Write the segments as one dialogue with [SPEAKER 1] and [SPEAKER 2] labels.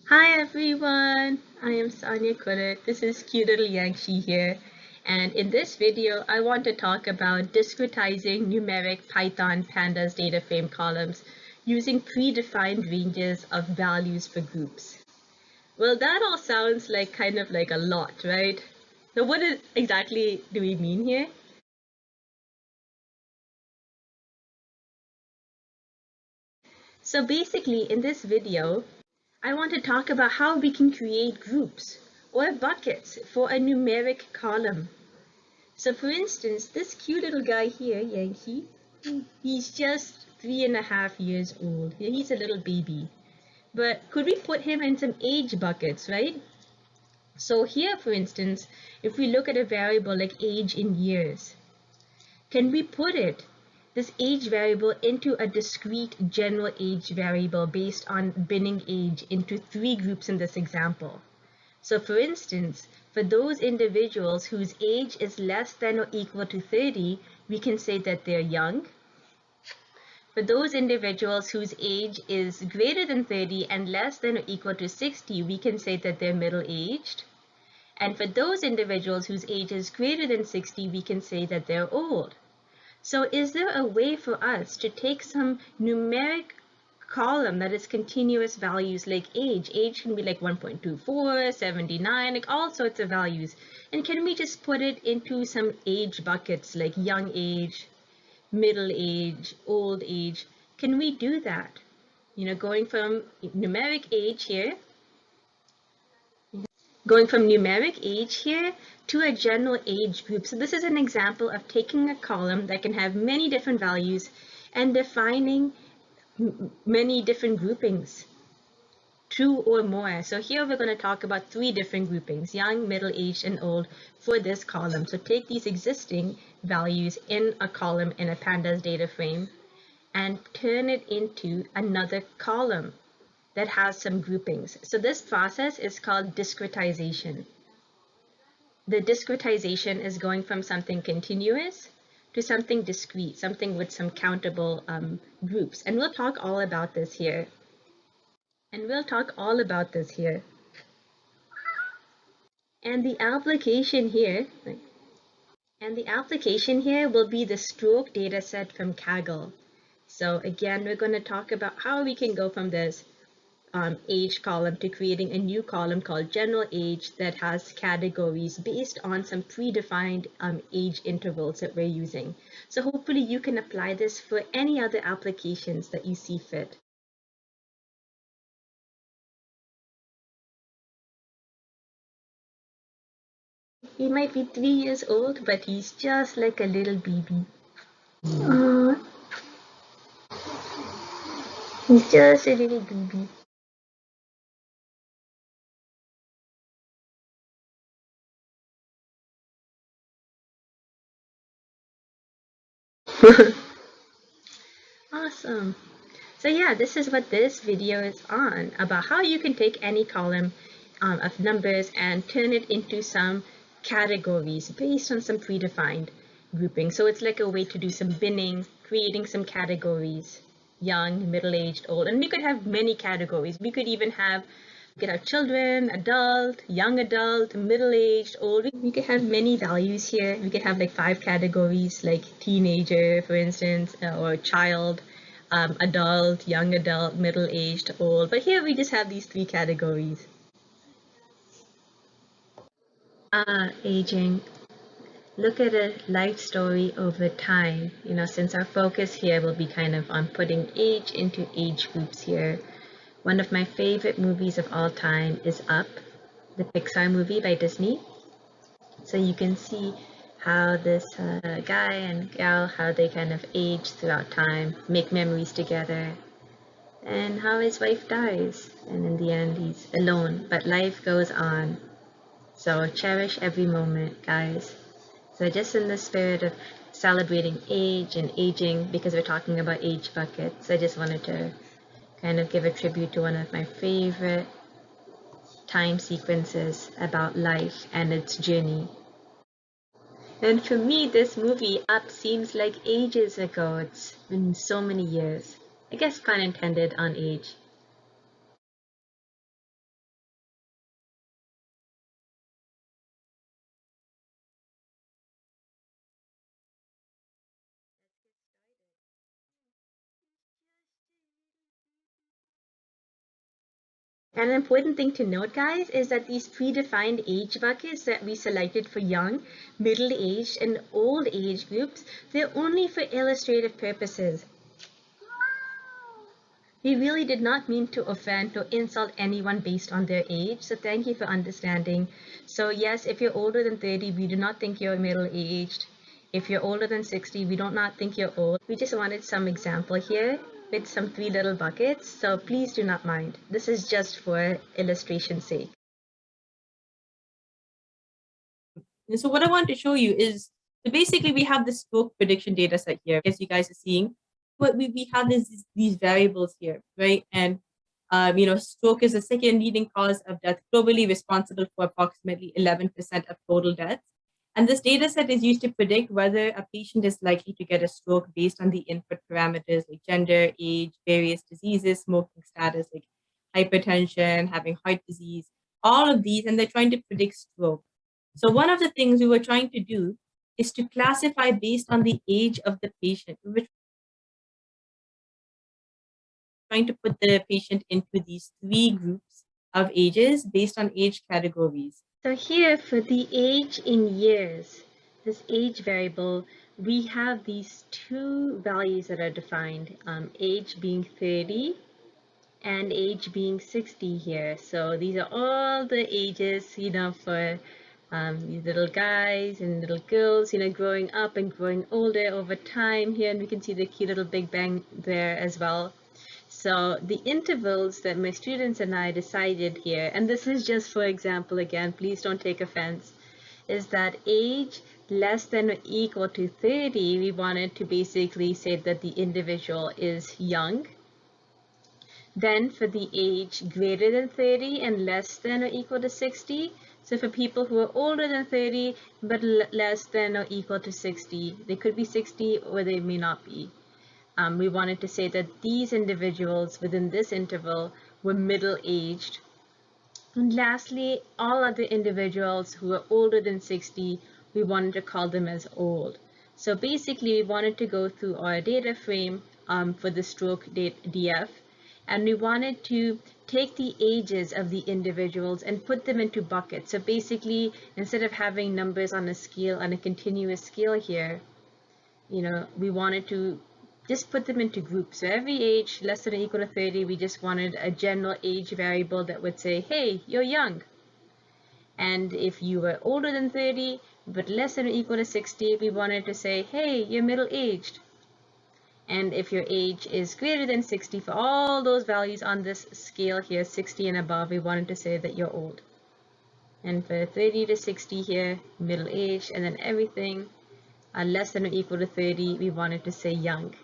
[SPEAKER 1] Hi everyone, I am Saniya. This is cute little Yangshi here, and in this video I want to talk about discretizing numeric Python Pandas data frame columns using predefined ranges of values for groups. Well, that all sounds like kind of like a lot, right? So exactly do we mean here? So basically in this video, I want to talk about how we can create groups or buckets for a numeric column. So for instance, this cute little guy here, Yankee, he's just 3.5 years old. He's a little baby. But could we put him in some age buckets, right? So here, for instance, if we look at a variable like age in years, can we put this age variable, into a discrete general age variable based on binning age into 3 groups in this example? So for instance, for those individuals whose age is less than or equal to 30, we can say that they're young. For those individuals whose age is greater than 30 and less than or equal to 60, we can say that they're middle-aged. And for those individuals whose age is greater than 60, we can say that they're old. So is there a way for us to take some numeric column that is continuous values like age? Age can be like 1.24, 79, like all sorts of values. And can we just put it into some age buckets like young age, middle age, old age? Can we do that? Going from numeric age here, to a general age group. So this is an example of taking a column that can have many different values and defining many different groupings, 2 or more. So here we're going to talk about 3 different groupings, young, middle-aged, and old, for this column. So take these existing values in a column in a Pandas data frame and turn it into another column that has some groupings. So this process is called discretization. The discretization is going from something continuous to something discrete, something with some countable groups. And we'll talk all about this here. And the application here, will be the Stroke Dataset from Kaggle. So again, we're going to talk about how we can go from this age column to creating a new column called general age that has categories based on some predefined age intervals that we're using. So hopefully you can apply this for any other applications that you see fit. He might be 3 years old, but he's just like a little baby. He's just a little baby. Awesome. So yeah, this is what this video is on, about how you can take any column of numbers and turn it into some categories based on some predefined grouping. So it's like a way to do some binning, creating some categories, young, middle-aged, old, and we could have many categories. We could have children, adult, young adult, middle-aged, old. We could have many values here. We could have like 5 categories, like teenager, for instance, or child, adult, young adult, middle-aged, old. But here we just have these 3 categories. Aging. Look at a life story over time. Since our focus here will be kind of on putting age into age groups here. One of my favorite movies of all time is Up, the Pixar movie by Disney. So you can see how this guy and gal, how they kind of age throughout time, make memories together, and how his wife dies. And in the end, he's alone, but life goes on. So cherish every moment, guys. So just in the spirit of celebrating age and aging, because we're talking about age buckets, I just wanted to kind of give a tribute to one of my favorite time sequences about life and its journey. And for me, this movie, Up, seems like ages ago. It's been so many years. I guess pun intended on age. And an important thing to note, guys, is that these predefined age buckets that we selected for young, middle-aged, and old age groups, they're only for illustrative purposes. We really did not mean to offend or insult anyone based on their age, so thank you for understanding. So yes, if you're older than 30, we do not think you're middle-aged. If you're older than 60, we do not think you're old. We just wanted some example here with some 3 little buckets, so please do not mind. This is just for illustration's sake.
[SPEAKER 2] And so what I want to show you is, so basically we have the stroke prediction data set here, as you guys are seeing. What we have is these variables here, right? And stroke is the second leading cause of death globally, responsible for approximately 11% of total deaths. And this data set is used to predict whether a patient is likely to get a stroke based on the input parameters like gender, age, various diseases, smoking status, like hypertension, having heart disease, all of these, and they're trying to predict stroke. So one of the things we were trying to do is to classify based on the age of the patient. We were trying to put the patient into these 3 groups of ages based on age categories.
[SPEAKER 1] So here for the age in years, this age variable, we have these 2 values that are defined, age being 30 and age being 60 here. So these are all the ages, for these little guys and little girls, growing up and growing older over time here. And we can see the cute little Big Bang there as well. So the intervals that my students and I decided here, and this is just for example again, please don't take offense, is that age less than or equal to 30, we wanted to basically say that the individual is young. Then for the age greater than 30 and less than or equal to 60, so for people who are older than 30 but less than or equal to 60, they could be 60 or they may not be. We wanted to say that these individuals within this interval were middle-aged. And lastly, all other individuals who are older than 60, we wanted to call them as old. So basically, we wanted to go through our data frame for the stroke DF, and we wanted to take the ages of the individuals and put them into buckets. So basically, instead of having numbers on a scale, on a continuous scale here, we wanted to just put them into groups. So every age less than or equal to 30, we just wanted a general age variable that would say, hey, you're young. And if you were older than 30, but less than or equal to 60, we wanted to say, hey, you're middle-aged. And if your age is greater than 60, for all those values on this scale here, 60 and above, we wanted to say that you're old. And for 30 to 60 here, middle-aged, and then everything less than or equal to 30, we wanted to say young.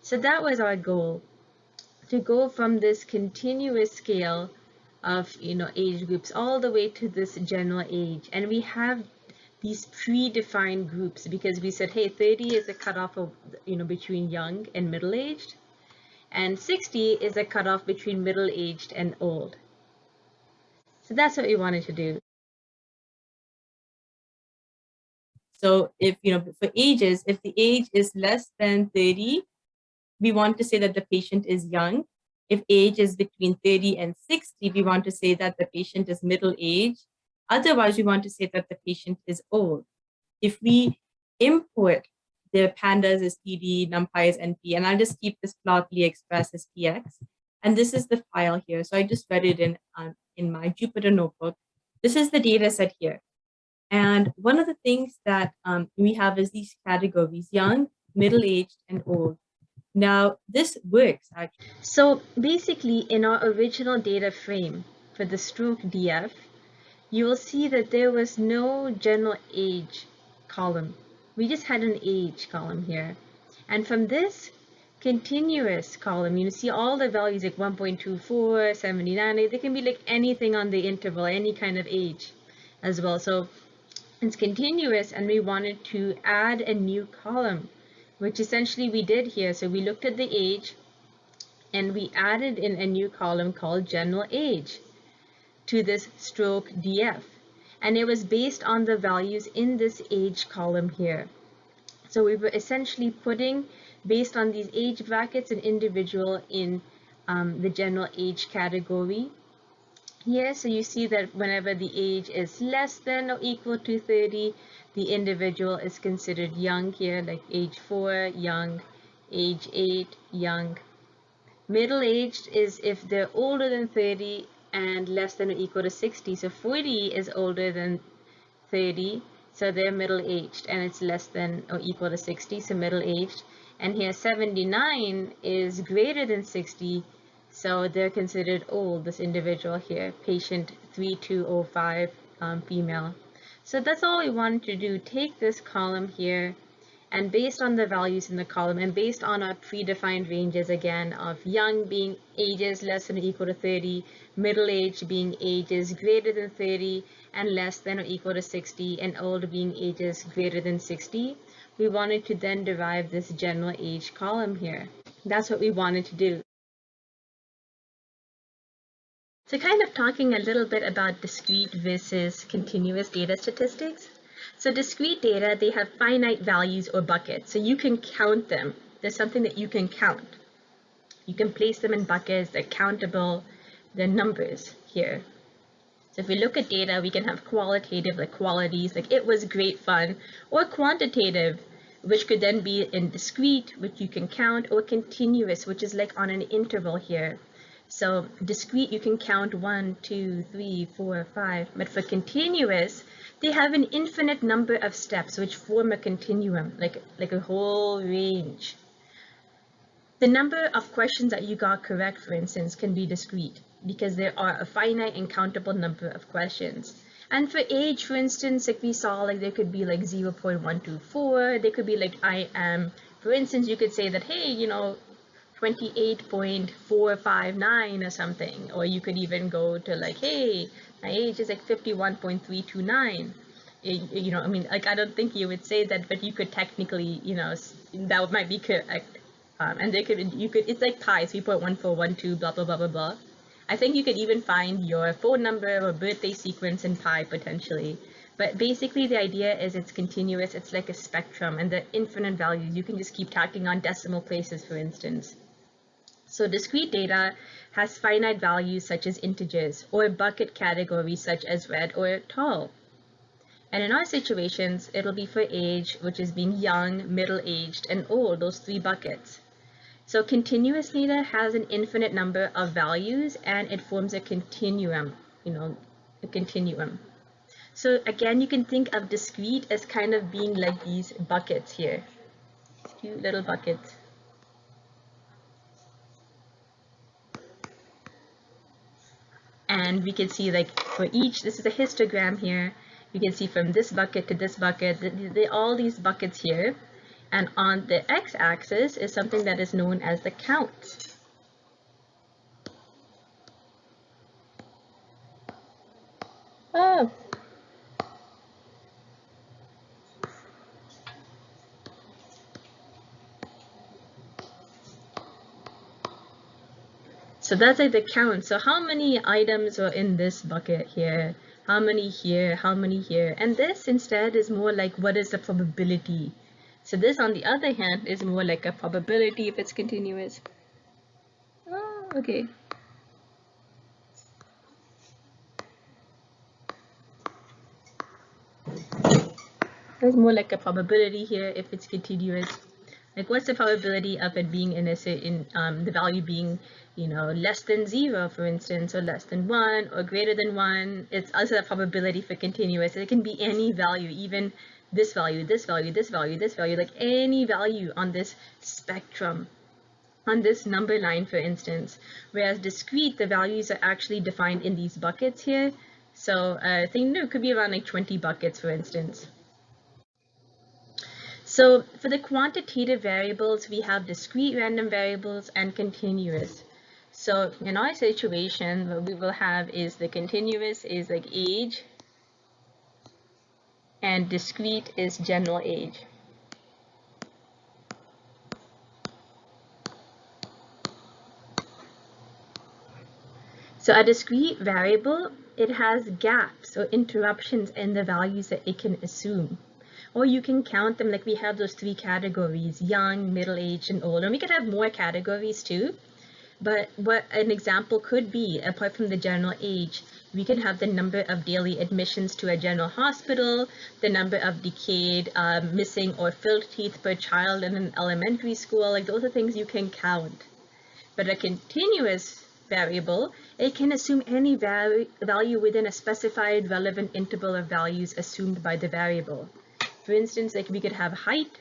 [SPEAKER 1] So that was our goal, to go from this continuous scale of age groups all the way to this general age. And we have these predefined groups because we said, hey, 30 is a cutoff of between young and middle-aged, and 60 is a cutoff between middle-aged and old. So that's what we wanted to do.
[SPEAKER 2] So if for ages, if the age is less than 30, we want to say that the patient is young. If age is between 30 and 60, we want to say that the patient is middle-aged. Otherwise, we want to say that the patient is old. If we import the pandas as PD, numpy as NP, and I'll just keep this plotly expressed as PX. And this is the file here. So I just read it in my Jupyter notebook. This is the data set here. And one of the things that we have is these categories: young, middle-aged, and old. Now, this works actually.
[SPEAKER 1] So basically, in our original data frame for the stroke DF, you will see that there was no general age column. We just had an age column here. And from this continuous column, you see all the values like 1.24, 79, they can be like anything on the interval, any kind of age as well. So it's continuous, and we wanted to add a new column, which essentially we did here. So we looked at the age and we added in a new column called general age to this stroke DF. And it was based on the values in this age column here. So we were essentially putting, based on these age brackets, an individual in the general age category. here. So you see that whenever the age is less than or equal to 30, the individual is considered young here, like age 4, young, age 8, young. Middle-aged is if they're older than 30 and less than or equal to 60. So 40 is older than 30, so they're middle-aged, and it's less than or equal to 60, so middle-aged. And here 79 is greater than 60, so they're considered old, this individual here, patient 3205, female. So that's all we wanted to do. Take this column here, and based on the values in the column and based on our predefined ranges again of young being ages less than or equal to 30, middle-aged being ages greater than 30 and less than or equal to 60, and old being ages greater than 60, we wanted to then derive this general age column here. That's what we wanted to do. So kind of talking a little bit about discrete versus continuous data statistics. So discrete data, they have finite values or buckets, so you can count them. There's something that you can count. You can place them in buckets, they're countable, they're numbers here. So if we look at data, we can have qualitative, like qualities, like it was great fun, or quantitative, which could then be in discrete, which you can count, or continuous, which is like on an interval here. So discrete, you can count 1, 2, 3, 4, 5, but for continuous, they have an infinite number of steps which form a continuum, like a whole range. The number of questions that you got correct, for instance, can be discrete because there are a finite and countable number of questions. And for age, for instance, like we saw, like there could be like 0.124, there could be like I am, for instance, you could say that, hey, you know, 28.459 or something, or you could even go to like, hey, my age is like 51.329. You know, I mean, like I don't think you would say that, but you could technically, you know, that might be correct. And there could, you could, it's like pi, 3.1412, blah, blah, blah, blah, blah. I think you could even find your phone number or birthday sequence in pi potentially. But basically the idea is it's continuous, it's like a spectrum, and the infinite values, you can just keep tacking on decimal places, for instance. So discrete data has finite values such as integers, or bucket categories such as red or tall. And in our situations, it'll be for age, which is being young, middle-aged, and old, those three buckets. So continuous data has an infinite number of values, and it forms a continuum, you know, a continuum. So again, you can think of discrete as kind of being like these buckets here, cute little buckets. And we can see like for each, this is a histogram here, you can see from this bucket to this bucket, all these buckets here. And on the x-axis is something that is known as the count. Oh. So that's like the count. So how many items are in this bucket here? How many here? How many here? And this instead is more like what is the probability? So this, on the other hand, is more like a probability if it's continuous. Oh, okay. There's more like a probability here if it's continuous. Like what's the probability of it being in a certain, the value being, you know, less than 0, for instance, or less than 1, or greater than 1. It's also a probability for continuous. It can be any value, even this value, this value, this value, this value, like any value on this spectrum, on this number line, for instance. Whereas discrete, the values are actually defined in these buckets here. So I think it could be around like 20 buckets, for instance. So for the quantitative variables, we have discrete random variables and continuous. So in our situation, what we will have is the continuous is like age, and discrete is general age. So a discrete variable, it has gaps or interruptions in the values that it can assume. Or you can count them, like we have those 3 categories, young, middle-aged, and old. And we could have more categories too. But what an example could be, apart from the general age, we can have the number of daily admissions to a general hospital, the number of decayed, missing or filled teeth per child in an elementary school. Like, those are things you can count. But a continuous variable, it can assume any value within a specified relevant interval of values assumed by the variable. For instance, like we could have height,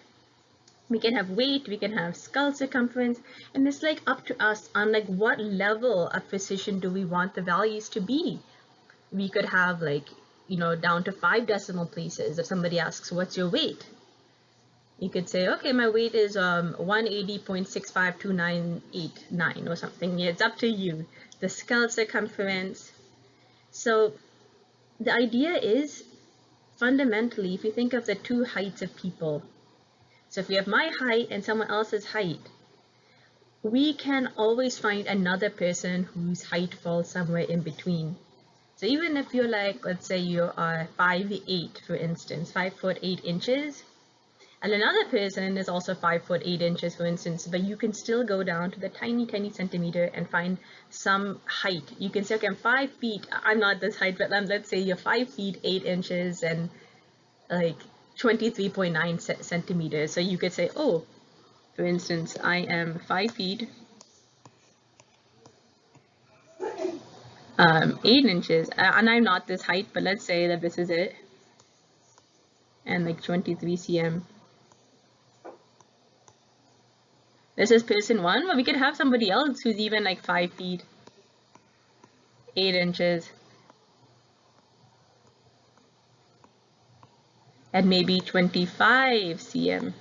[SPEAKER 1] we can have weight, we can have skull circumference, and it's like up to us on like what level of precision do we want the values to be. We could have like, you know, down to 5 decimal places. If somebody asks, what's your weight? You could say, okay, my weight is 180.65298 or something. Yeah, it's up to you. The skull circumference. So the idea is, fundamentally, if you think of the two heights of people, so if we have my height and someone else's height, we can always find another person whose height falls somewhere in between. So even if you're like, let's say you are 5'8", for instance, 5 foot 8 inches, and another person is also 5 foot 8 inches, for instance, but you can still go down to the tiny centimeter and find some height. You can say, okay, I'm 5 feet, I'm not this height, but let's say you're 5 feet 8 inches and like 23.9 centimeters. So you could say, oh, for instance, I am 5 feet 8 inches, and I'm not this height, but let's say that this is it, and like 23 cm. This is person 1, but we could have somebody else who's even like 5 feet 8 inches and maybe 25 cm.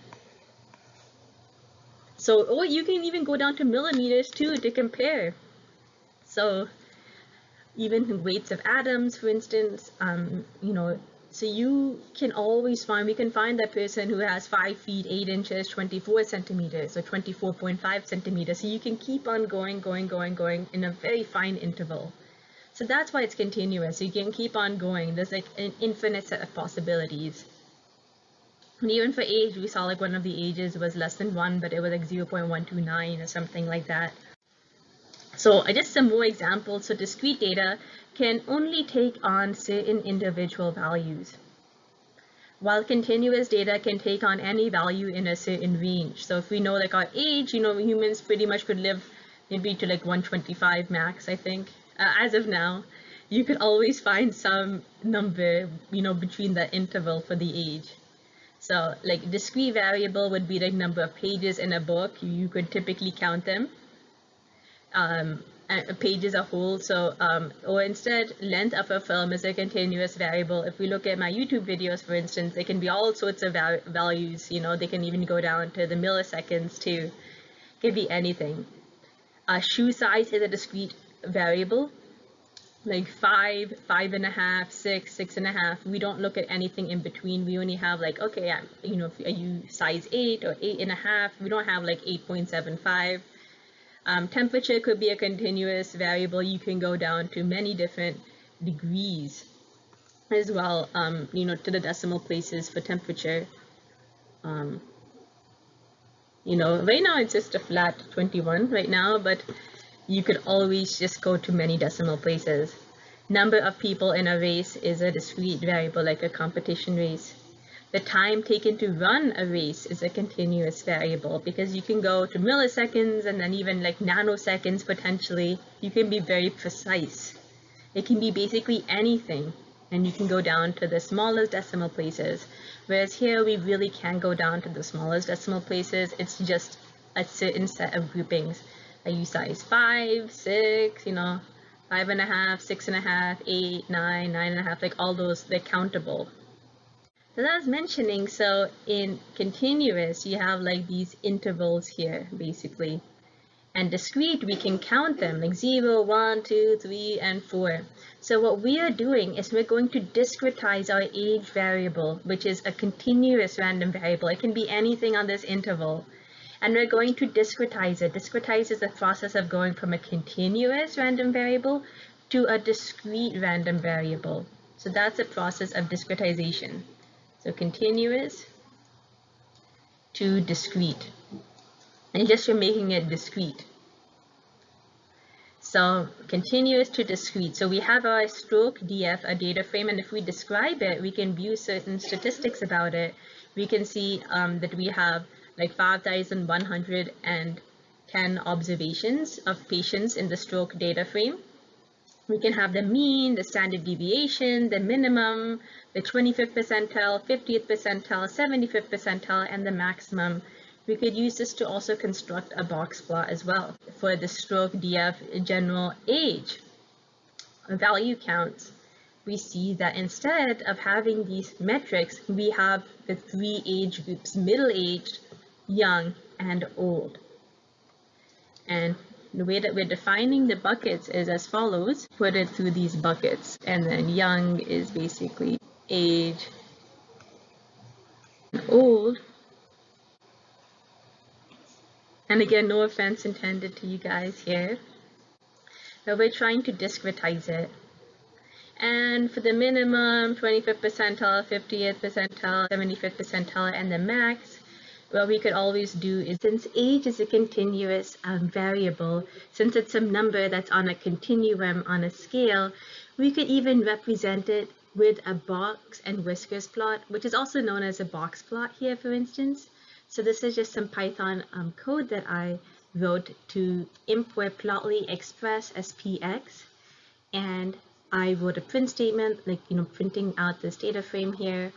[SPEAKER 1] So, or you can even go down to millimeters too to compare. So even weights of atoms, for instance, you know, so you can always find, we can find that person who has 5 feet 8 inches, 24 centimeters, or 24.5 centimeters. So you can keep on going in a very fine interval. So that's why it's continuous. You can keep on going. There's like an infinite set of possibilities. And even for age, we saw like one of the ages was less than 1, but it was like 0.129 or something like that. So just some more examples. So discrete data can only take on certain individual values, while continuous data can take on any value in a certain range. So if we know like our age, you know, humans pretty much could live maybe to like 125 max, I think. As of now, you could always find some number, you know, between the interval for the age. So like discrete variable would be the number of pages in a book. You could typically count them. Page as a whole. So or instead, length of a film is a continuous variable. If we look at my YouTube videos, for instance, they can be all sorts of values. You know, they can even go down to the milliseconds too. It could be anything. Shoe size is a discrete variable, like 5, 5.5, 6, 6.5. We don't look at anything in between. We only have like, okay, you know, are you size 8 or 8.5? We don't have like 8.75. Temperature could be a continuous variable. You can go down to many different degrees as well, you know, to the decimal places for temperature. You know, right now it's just a flat 21 right now, but you could always just go to many decimal places. Number of people in a race is a discrete variable, like a competition race. The time taken to run a race is a continuous variable, because you can go to milliseconds and then even like nanoseconds potentially. You can be very precise. It can be basically anything, and you can go down to the smallest decimal places. Whereas here we really can't go down to the smallest decimal places. It's just a certain set of groupings. Like you size 5, 6, you know, 5.5, 6.5, 8, 9, 9.5, like all those, they're countable. As I was mentioning, so in continuous, you have like these intervals here, basically. And discrete, we can count them, like 0, 1, 2, 3, and 4. So what we are doing is we're going to discretize our age variable, which is a continuous random variable. It can be anything on this interval. And we're going to discretize it. Discretize is the process of going from a continuous random variable to a discrete random variable. So that's the process of discretization. So continuous to discrete. And just for making it discrete. So continuous to discrete. So we have our strokeDF, a data frame, and if we describe it, we can view certain statistics about it. We can see that we have like 5,110 observations of patients in the stroke data frame. We can have the mean, the standard deviation, the minimum, the 25th percentile, 50th percentile, 75th percentile, and the maximum. We could use this to also construct a box plot as well for the strokeDF general age value counts. We see that instead of having these metrics, we have the 3 age groups: middle-aged, young, and old. And the way that we're defining the buckets is as follows. Put it through these buckets, and then young is basically age, and old. And again, no offense intended to you guys here, but we're trying to discretize it. And for the minimum, 25th percentile, 50th percentile, 75th percentile, and the max, what we could always do is, since age is a continuous variable, since it's a number that's on a continuum, on a scale, we could even represent it with a box and whiskers plot, which is also known as a box plot here, for instance. So this is just some Python code that I wrote to import plotly express as px, and I wrote a print statement, like, printing out this data frame here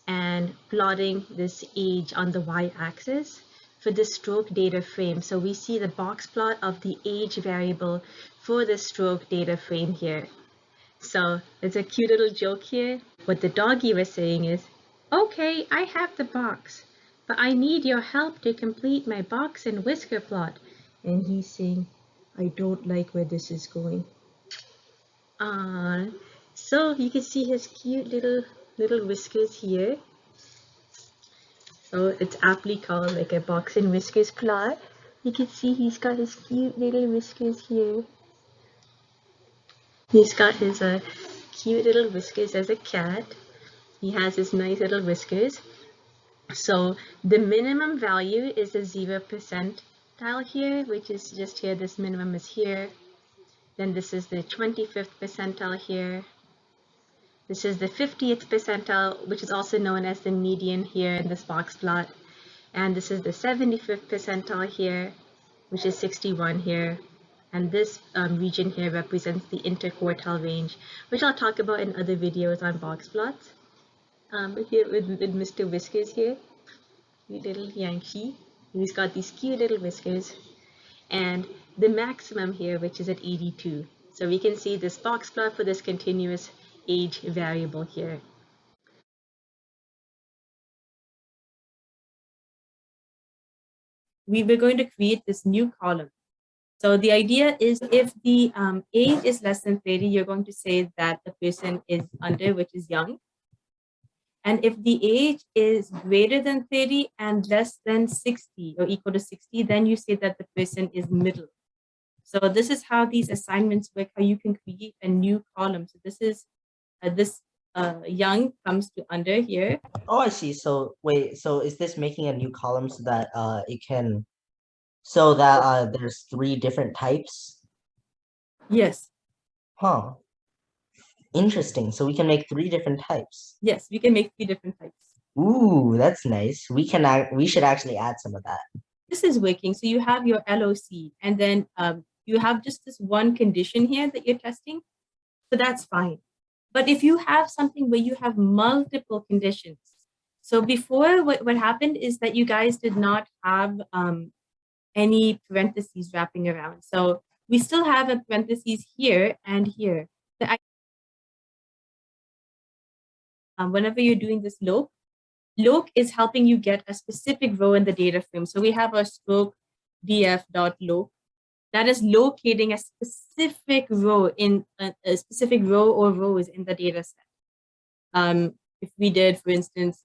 [SPEAKER 1] and plotting this age on the y-axis for the stroke data frame. So we see the box plot of the age variable for the stroke data frame here. So it's a cute little joke here. What the doggy was saying is, okay, I have the box, but I need your help to complete my box and whisker plot. And he's saying, I don't like where this is going. So you can see his cute little whiskers here. So it's aptly called like a box and whiskers plot. You can see he's got his cute little whiskers here. He's got his cute little whiskers as a cat. He has his nice little whiskers. So the minimum value is the 0 percentile here, which is just here. This minimum is here. Then this is the 25th percentile here. This is the 50th percentile, which is also known as the median here in this box plot. And this is the 75th percentile here, which is 61 here. And this region here represents the interquartile range, which I'll talk about in other videos on box plots. Here with Mr. Whiskers here, little Yankee. He's got these cute little whiskers. And the maximum here, which is at 82. So we can see this box plot for this continuous age variable here.
[SPEAKER 2] We were going to create this new column. So the idea is, if the age is less than 30, you're going to say that the person is under, which is young. And if the age is greater than 30 and less than 60 or equal to 60, then you say that the person is middle. So this is how these assignments work, how you can create a new column. So this is young comes to under here.
[SPEAKER 3] Oh, I see. So wait, so is this making a new column so that it can, so that there's 3 different types?
[SPEAKER 2] Yes.
[SPEAKER 3] Huh. Interesting. So we can make 3 different types.
[SPEAKER 2] Yes, we can make 3 different types.
[SPEAKER 3] Ooh, that's nice. We should actually add some of that.
[SPEAKER 2] This is working. So you have your LOC, and then you have just this one condition here that you're testing. So that's fine. But if you have something where you have multiple conditions, so before what happened is that you guys did not have any parentheses wrapping around. So we still have a parentheses here and here. Whenever you're doing this loc is helping you get a specific row in the data frame. So we have our strokeDF.loc that is locating a specific row in a specific row or rows in the data set. If we did, for instance,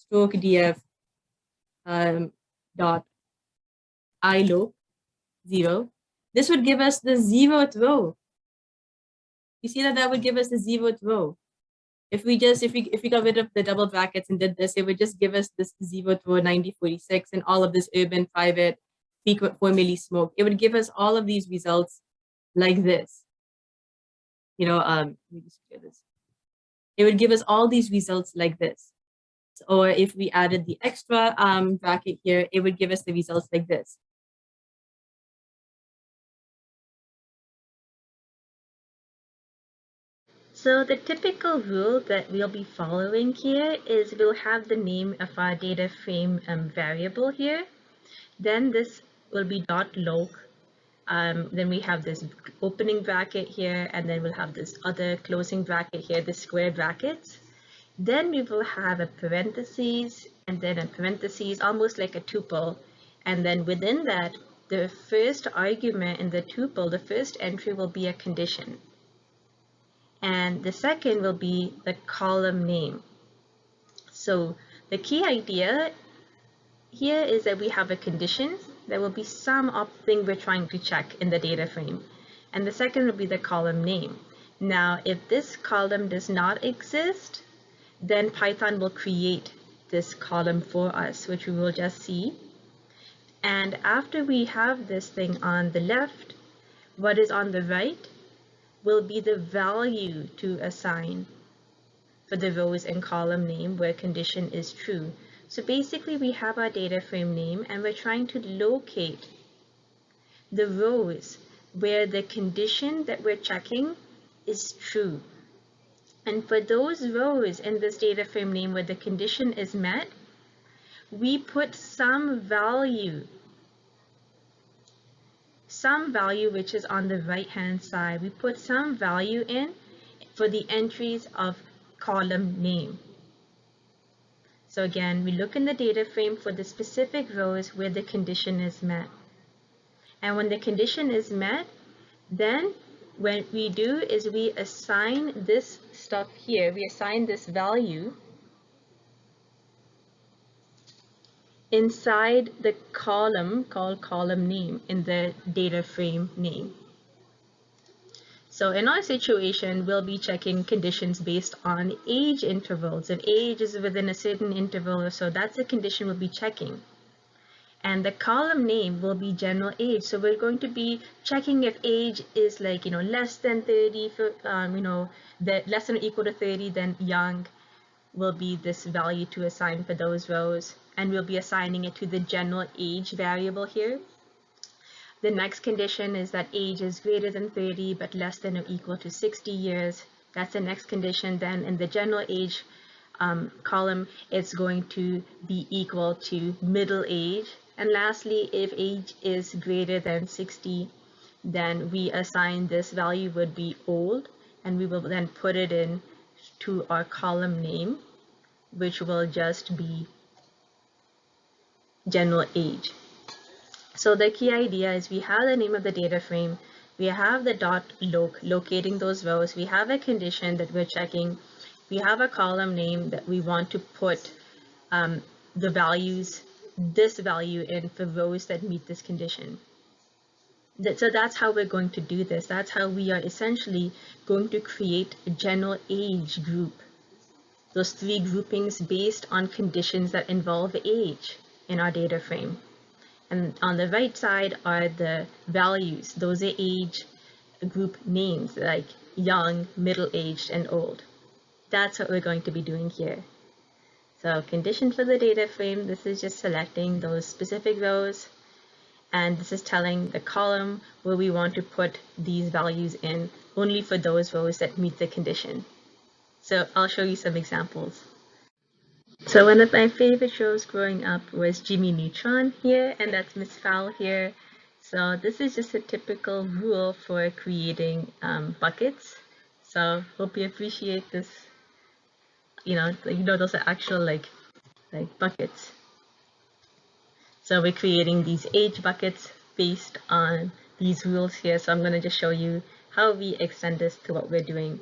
[SPEAKER 2] strokeDF dot iloc 0, this would give us the 0th row. You see that would give us the 0th row. If we got rid of the double brackets and did this, it would just give us this 0th row 9046 and all of this urban, private, frequent, formerly smoked. It would give us all of these results like this. Let me just clear this. It would give us all these results like this. Or if we added the extra bracket here, it would give us the results like this.
[SPEAKER 1] So the typical rule that we'll be following here is we'll have the name of our data frame variable here. Then this will be .loc. Then we have this opening bracket here, and then we'll have this other closing bracket here, the square brackets. Then we will have a parentheses, and then a parentheses, almost like a tuple. And then within that, the first argument in the tuple, the first entry will be a condition. And the second will be the column name. So the key idea here is that we have a condition. There will be something we're trying to check in the data frame. And the second will be the column name. Now, if this column does not exist, then Python will create this column for us, which we will just see. And after we have this thing on the left, what is on the right will be the value to assign for the rows and column name where condition is true. So basically we have our data frame name, and we're trying to locate the rows where the condition that we're checking is true. And for those rows in this data frame name where the condition is met, we put some value which is on the right hand side. We put some value in for the entries of column name. So again, we look in the data frame for the specific rows where the condition is met. And when the condition is met, then what we do is we assign this stuff here, we assign this value inside the column called column name in the data frame name. So in our situation, we'll be checking conditions based on age intervals. If age is within a certain interval or so, that's the condition we'll be checking. And the column name will be general age. So we're going to be checking if age is like, less than 30, for, that less than or equal to 30, then young will be this value to assign for those rows. And we'll be assigning it to the general age variable here. The next condition is that age is greater than 30, but less than or equal to 60 years. That's the next condition. Then in the general age column, it's going to be equal to middle age. And lastly, if age is greater than 60, then we assign this value would be old, and we will then put it in to our column name, which will just be general age. So the key idea is we have the name of the data frame, we have the .loc locating those rows, we have a condition that we're checking, we have a column name that we want to put the values, this value in for rows that meet this condition. So that's how we're going to do this. That's how we are essentially going to create a general age group. Those three groupings based on conditions that involve age in our data frame. And on the right side are the values. Those are age group names like young, middle-aged, and old. That's what we're going to be doing here. So condition for the data frame, this is just selecting those specific rows. And this is telling the column where we want to put these values in only for those rows that meet the condition. So I'll show you some examples. So one of my favorite shows growing up was Jimmy Neutron here, and that's Miss Fowl here. So this is just a typical rule for creating buckets. So hope you appreciate this. Those are actual like buckets. So we're creating these age buckets based on these rules here. So I'm going to just show you how we extend this to what we're doing.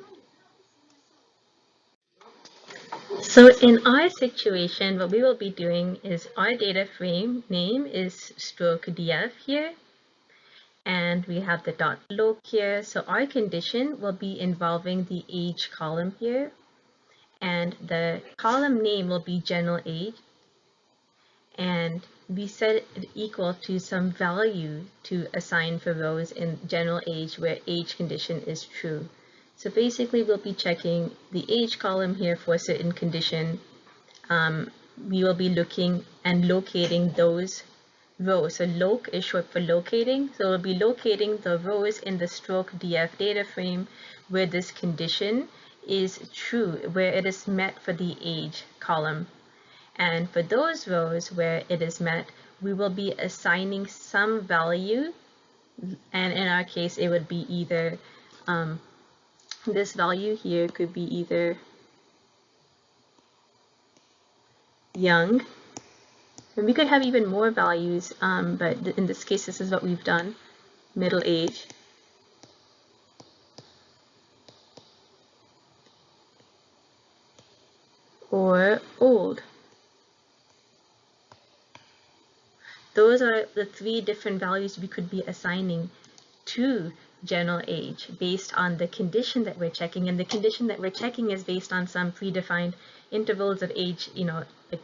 [SPEAKER 1] So in our situation, what we will be doing is our data frame name is strokeDF here. And we have the .loc here. So our condition will be involving the age column here. And the column name will be general age. and we set it equal to some value to assign for rows in general age where age condition is true. So basically we'll be checking the age column here for a certain condition. We will be looking and locating those rows. So loc is short for locating. So we'll be locating the rows in the strokeDF data frame where this condition is true, where it is met for the age column. And for those rows where it is met, we will be assigning some value. And in our case, it would be either, this value here could be either young. And we could have even more values, but in this case, this is what we've done, middle age. Or old. Those are the 3 different values we could be assigning to general age based on the condition that we're checking. And the condition that we're checking is based on some predefined intervals of age, like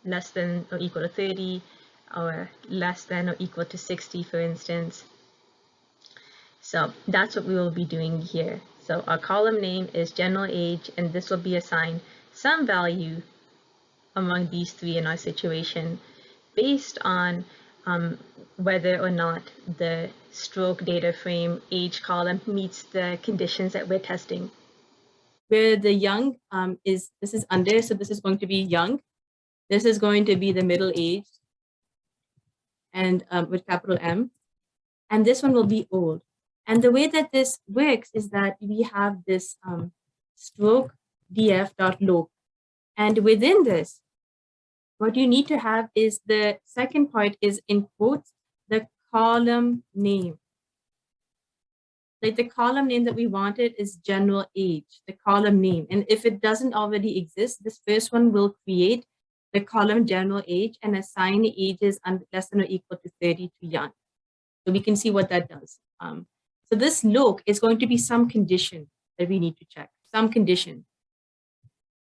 [SPEAKER 1] less than or equal to 30 or less than or equal to 60, for instance. So that's what we will be doing here. So our column name is general age, and this will be assigned some value among these 3 in our situation based on whether or not the stroke data frame age column meets the conditions that we're testing.
[SPEAKER 2] Where the young this is under, so this is going to be young. This is going to be the middle age, and with capital M. And this one will be old. And the way that this works is that we have this strokeDF.loc. And within this, what you need to have is the second part is in quotes, the column name. Like the column name that we wanted is general age, the column name. And if it doesn't already exist, this first one will create the column general age and assign ages less than or equal to 30 to young. So we can see what that does. So this loc is going to be some condition that we need to check, some condition.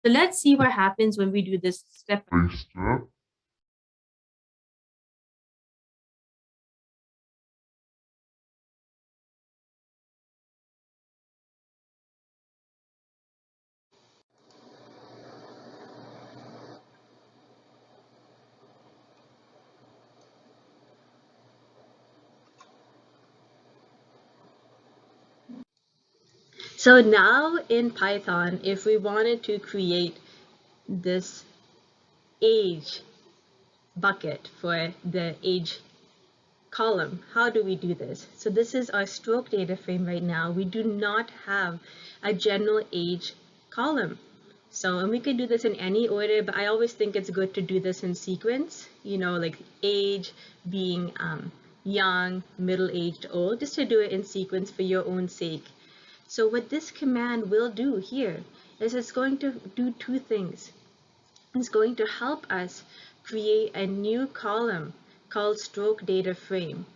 [SPEAKER 2] So let's see what happens when we do this step by step.
[SPEAKER 1] So now in Python, if we wanted to create this age bucket for the age column, how do we do this? So this is our stroke data frame right now. We do not have a general age column. So, and we could do this in any order, but I always think it's good to do this in sequence, like age being young, middle-aged, old, just to do it in sequence for your own sake. So what this command will do here is it's going to do 2 things. It's going to help us create a new column called stroke data frame.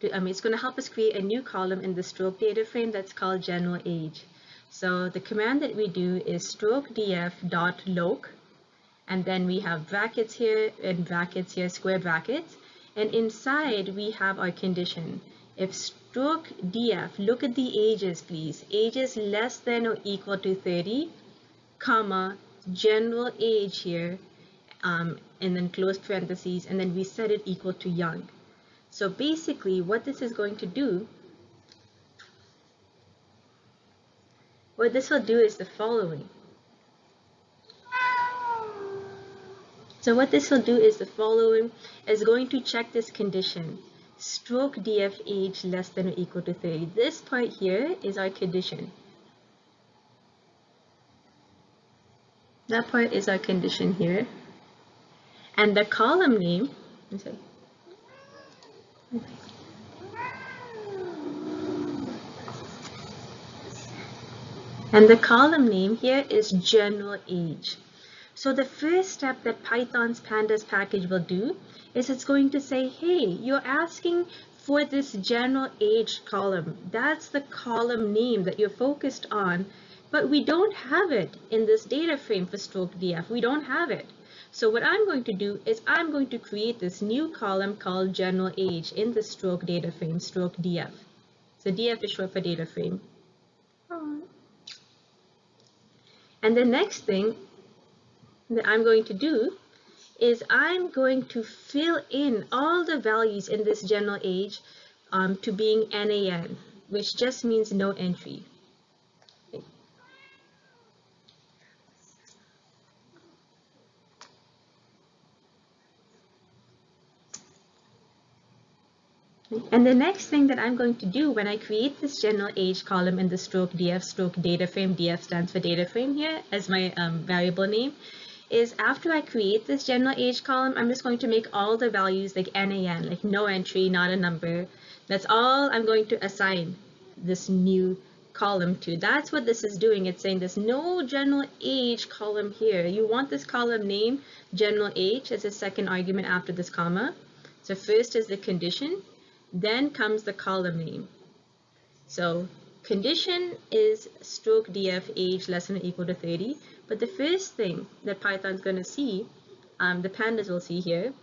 [SPEAKER 1] It's going to help us create a new column in the stroke data frame that's called general age. So the command that we do is strokeDF.loc, and then we have brackets here and brackets here, square brackets, and inside we have our condition. If strokeDF, look at the ages please, ages less than or equal to 30, comma, general age here, and then close parentheses, and then we set it equal to young. So basically what this is going to do, what this will do is the following. So what this will do is the following, is going to check this condition, strokeDF age less than or equal to 30. This part here is our condition. That part is our condition here. And the column name, and the column name here is general age. So the first step that Python's Pandas package will do is it's going to say, hey, you're asking for this general age column. That's the column name that you're focused on, but we don't have it in this data frame for strokeDF. We don't have it. So what I'm going to do is I'm going to create this new column called general age in the stroke data frame, stroke DF. So DF is short for data frame. And the next thing that I'm going to do is I'm going to fill in all the values in this general age to being NaN, which just means no entry. And the next thing that I'm going to do when I create this general age column in the stroke DF, stroke data frame, DF stands for data frame here as my variable name, is after I create this general age column, I'm just going to make all the values like NaN, like no entry, not a number. That's all I'm going to assign this new column to. That's what this is doing. It's saying there's no general age column here. You want this column name, general age, as a second argument after this comma. So first is the condition, then comes the column name. So condition is stroke DF age less than or equal to 30. But the first thing that Python's going to see, the pandas will see here,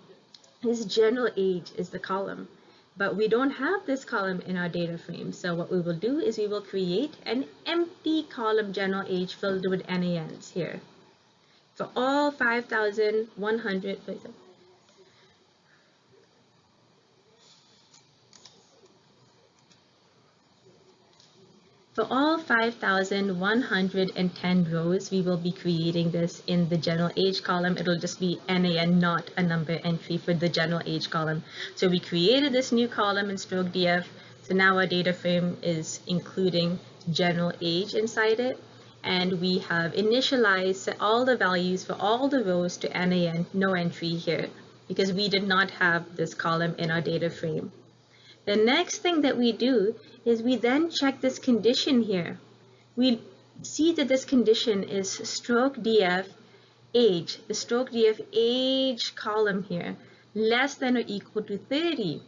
[SPEAKER 1] is general age is the column. But we don't have this column in our data frame. So what we will do is we will create an empty column general age filled with NaNs here. For all 5,100, for all 5,110 rows, we will be creating this in the general age column. It'll just be NaN, not a number entry for the general age column. So we created this new column in stroke DF. So now our data frame is including general age inside it. And we have initialized all the values for all the rows to NaN, no entry here, because we did not have this column in our data frame. The next thing that we do is we then check this condition here. We see that this condition is stroke DF age, the stroke DF age column here, less than or equal to 30.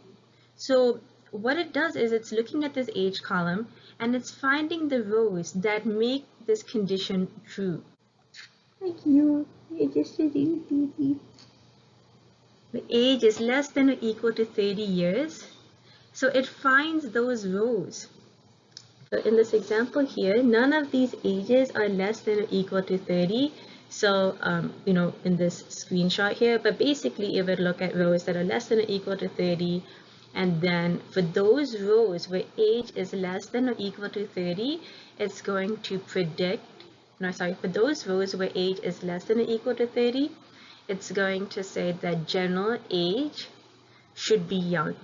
[SPEAKER 1] So what it does is it's looking at this age column and it's finding the rows that make this condition true. Thank you. The age is less than or equal to 30 years. So it finds those rows. So in this example here, none of these ages are less than or equal to 30. So, in this screenshot here, but basically it would look at rows that are less than or equal to 30. And then for those rows where age is less than or equal to 30, it's going to predict, for those rows where age is less than or equal to 30, it's going to say that general age should be young.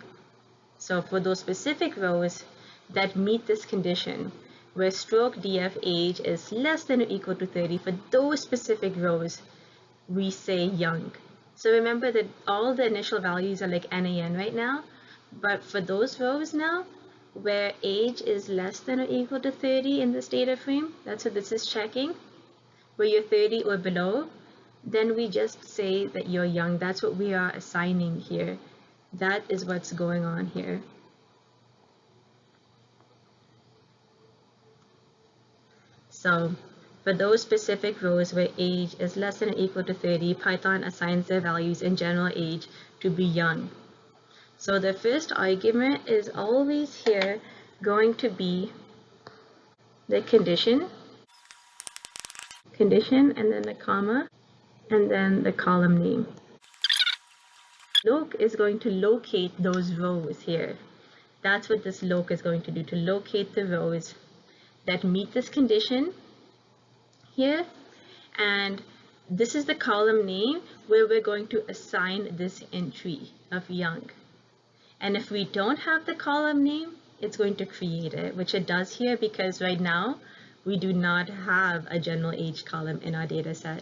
[SPEAKER 1] So for those specific rows that meet this condition, where stroke DF age is less than or equal to 30, for those specific rows, we say young. So remember that all the initial values are like NaN right now, but for those rows now, where age is less than or equal to 30 in this data frame, that's what this is checking, where you're 30 or below, then we just say that you're young. That's what we are assigning here. That is what's going on here. So for those specific rows where age is less than or equal to 30, Python assigns their values in general age to be young. So the first argument is always here going to be the condition, and then the comma, and then the column name. Loc is going to locate those rows here. That's what this loc is going to do, to locate the rows that meet this condition here. And this is the column name where we're going to assign this entry of young. And if we don't have the column name, it's going to create it, which it does here because right now we do not have a general age column in our data set.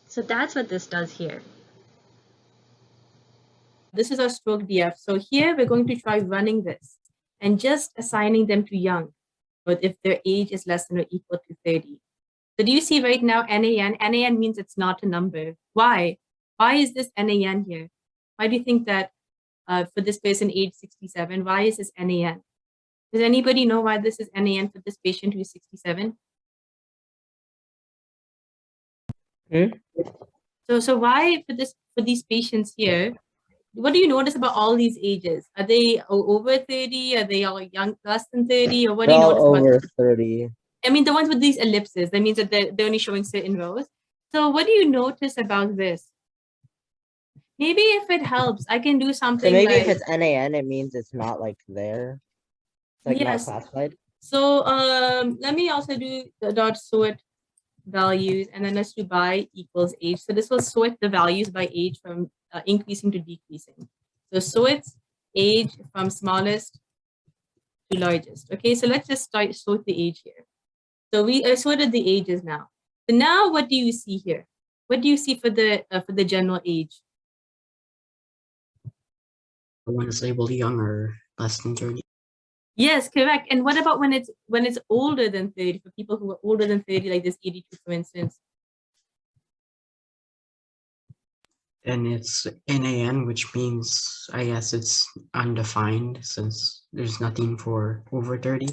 [SPEAKER 1] So that's what this does here.
[SPEAKER 2] This is our stroke DF. So here we're going to try running this and just assigning them to young, but if their age is less than or equal to 30. So do you see right now NaN? NaN means it's not a number. Why? Why is this NaN here? Why do you think that for this person age 67, why is this NaN? Does anybody know why this is NaN for this patient who is 67? So why for these patients here, what do you notice about all these ages? Are they over 30? Are they all young, less than 30? Or what do you
[SPEAKER 4] They're
[SPEAKER 2] notice
[SPEAKER 4] all
[SPEAKER 2] about
[SPEAKER 4] over
[SPEAKER 2] this?
[SPEAKER 4] 30.
[SPEAKER 2] I mean, the ones with these ellipses, that means that they're only showing certain rows. So what do you notice about this? Maybe if it helps, I can do something
[SPEAKER 4] So maybe
[SPEAKER 2] like,
[SPEAKER 4] if it's NaN, it means it's not like there. It's like not
[SPEAKER 2] yes.
[SPEAKER 4] classified.
[SPEAKER 2] So let me also do the dot sort values, and then let's do by equals age. So this will sort the values by age from increasing to decreasing. So sorts age from smallest to largest. Okay, so let's just sort the age here. So we sorted the ages now. So now what do you see here? What do you see for the general age?
[SPEAKER 5] The one is labeled young or less than 30.
[SPEAKER 2] Yes, correct. And what about when it's older than 30, for people who are older than 30, like this 82, for instance?
[SPEAKER 5] And it's NaN, which means I guess it's undefined since there's nothing for over 30.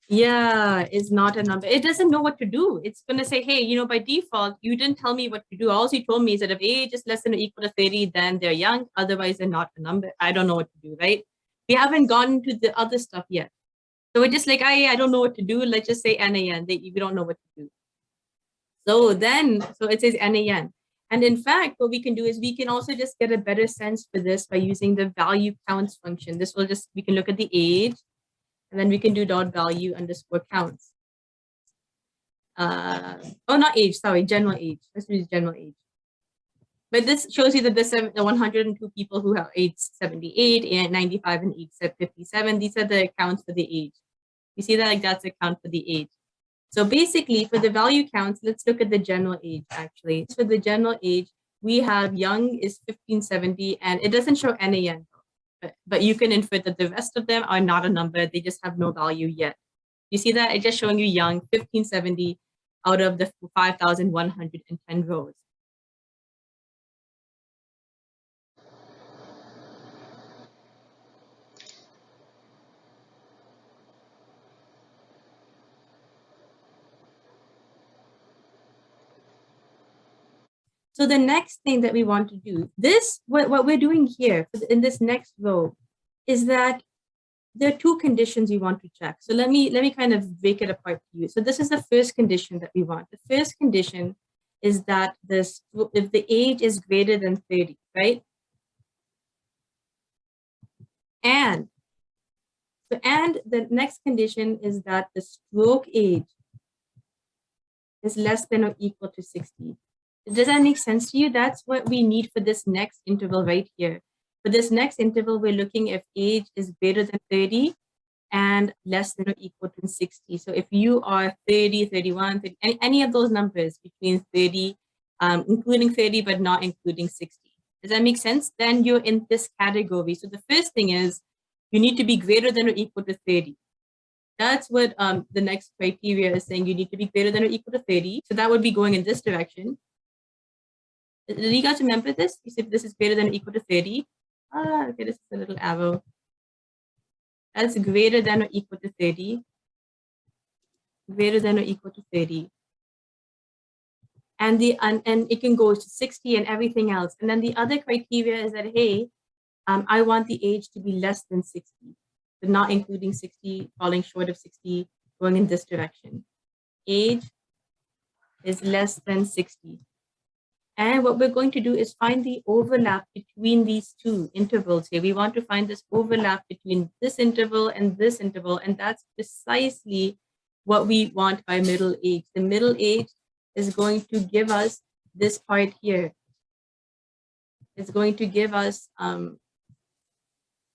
[SPEAKER 2] Yeah, it's not a number. It doesn't know what to do. It's going to say, hey, you know, by default, you didn't tell me what to do. All you told me is that if age is less than or equal to 30, then they're young. Otherwise, they're not a number. I don't know what to do, right? We haven't gotten to the other stuff yet. So we're just like, I don't know what to do. Let's just say NaN. We don't know what to do. So it says NaN. And in fact, what we can do is we can also just get a better sense for this by using the value counts function. We can look at the age, and then we can do dot value underscore counts. Not age, sorry, general age. Let's use general age. But this shows you that the 102 people who have age 78, and 95, and age 57, these are the counts for the age. You see that, like, that's a count for the age. So basically, for the value counts, let's look at the general age, actually. For the general age, we have young is 1570, and it doesn't show NaN, but you can infer that the rest of them are not a number. They just have no value yet. You see that? It's just showing you young, 1570 out of the 5,110 rows. So the next thing that we want to do, what we're doing here in this next row, is that there are two conditions we want to check. So let me kind of break it apart for you. So this is the first condition that we want. The first condition is that if the age is greater than 30, right? And the next condition is that the stroke age is less than or equal to 60. Does that make sense to you? That's what we need for this next interval right here. For this next interval, we're looking if age is greater than 30 and less than or equal to 60. So if you are 30, 31, 30, any of those numbers between 30, including 30, but not including 60. Does that make sense? Then you're in this category. So the first thing is you need to be greater than or equal to 30. That's what the next criteria is saying. You need to be greater than or equal to 30. So that would be going in this direction. Do you guys remember this? You said this is greater than or equal to 30. Okay, this is a little arrow. That's greater than or equal to 30. Greater than or equal to 30. And it can go to 60 and everything else. And then the other criteria is that, hey, I want the age to be less than 60, but not including 60, falling short of 60, going in this direction. Age is less than 60. And what we're going to do is find the overlap between these two intervals here. We want to find this overlap between this interval, and that's precisely what we want by middle age. The middle age is going to give us this part here. It's going to give us,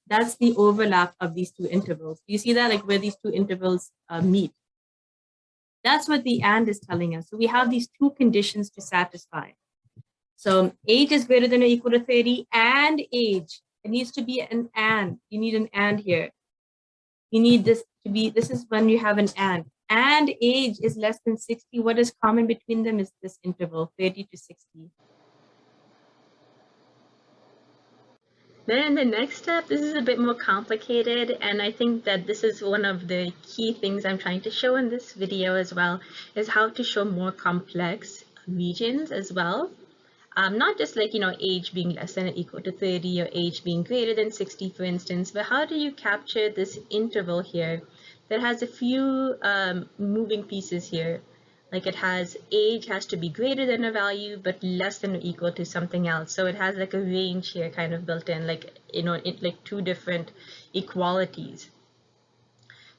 [SPEAKER 2] that's the overlap of these two intervals. You see that, like, where these two intervals meet? That's what the AND is telling us. So we have these two conditions to satisfy. So age is greater than or equal to 30, and age. It needs to be an and. You need an and here. You need this to be, this is when you have an and. And age is less than 60. What is common between them is this interval, 30 to 60.
[SPEAKER 1] Then in the next step, this is a bit more complicated, and I think that this is one of the key things I'm trying to show in this video as well, is how to show more complex regions as well. Not just like, age being less than or equal to 30 or age being greater than 60, for instance, but how do you capture this interval here that has a few moving pieces here? Like it has age has to be greater than a value, but less than or equal to something else. So it has like a range here kind of built in, like, like two different equalities.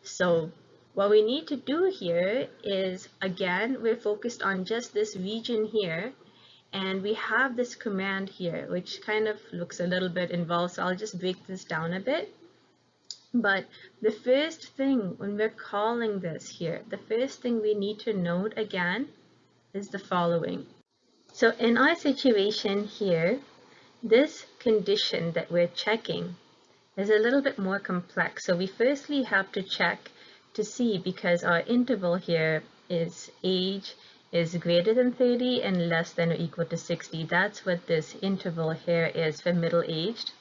[SPEAKER 1] So what we need to do here is, again, we're focused on just this region here. And we have this command here, which kind of looks a little bit involved. So I'll just break this down a bit. But the first thing when we're calling this here, the first thing we need to note again is the following. So in our situation here, this condition that we're checking is a little bit more complex. So we firstly have to check to see, because our interval here is age is greater than 30 and less than or equal to 60. That's what this interval here is for middle-aged.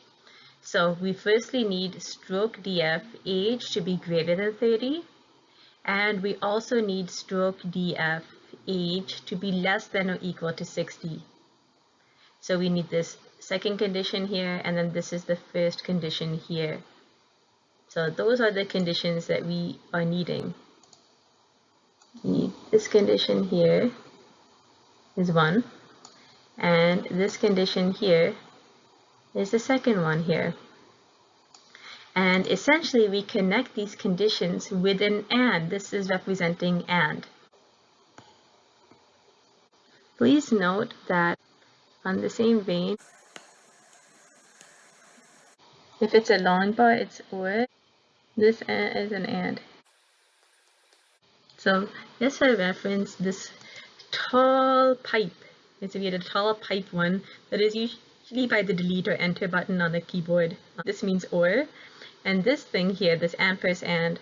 [SPEAKER 1] So we firstly need strokeDF age to be greater than 30, and we also need strokeDF age to be less than or equal to 60. So we need this second condition here, and then this is the first condition here. So those are the conditions that we are needing. This condition here is one, and this condition here is the second one here. And essentially we connect these conditions with an AND. This is representing AND. Please note that on the same vein, if it's a long bar, it's OR. This is an AND. So just for reference, this tall pipe, so we had a tall pipe one that is usually by the delete or enter button on the keyboard. This means OR, and this thing here, this ampersand,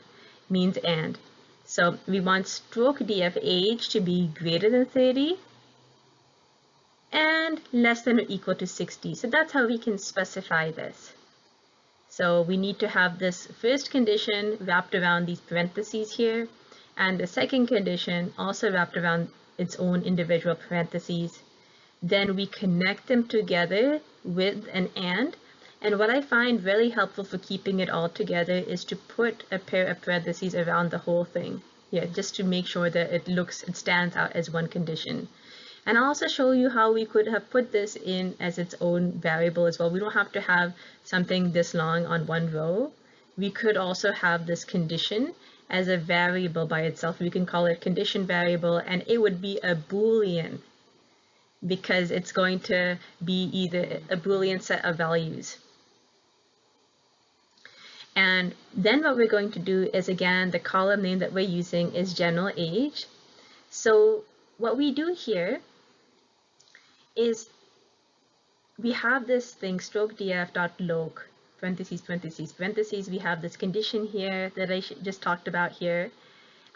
[SPEAKER 1] means AND. So we want strokeDF age to be greater than 30 and less than or equal to 60. So that's how we can specify this. So we need to have this first condition wrapped around these parentheses here, and the second condition also wrapped around its own individual parentheses. Then we connect them together with an AND. And what I find really helpful for keeping it all together is to put a pair of parentheses around the whole thing. Yeah, just to make sure that it stands out as one condition. And I'll also show you how we could have put this in as its own variable as well. We don't have to have something this long on one row. We could also have this condition as a variable by itself. We can call it condition variable, and it would be a Boolean because it's going to be either a Boolean set of values. And then what we're going to do is, again, the column name that we're using is general age. So what we do here is we have this thing strokeDF.log, parentheses, parentheses, parentheses. We have this condition here that I just talked about here.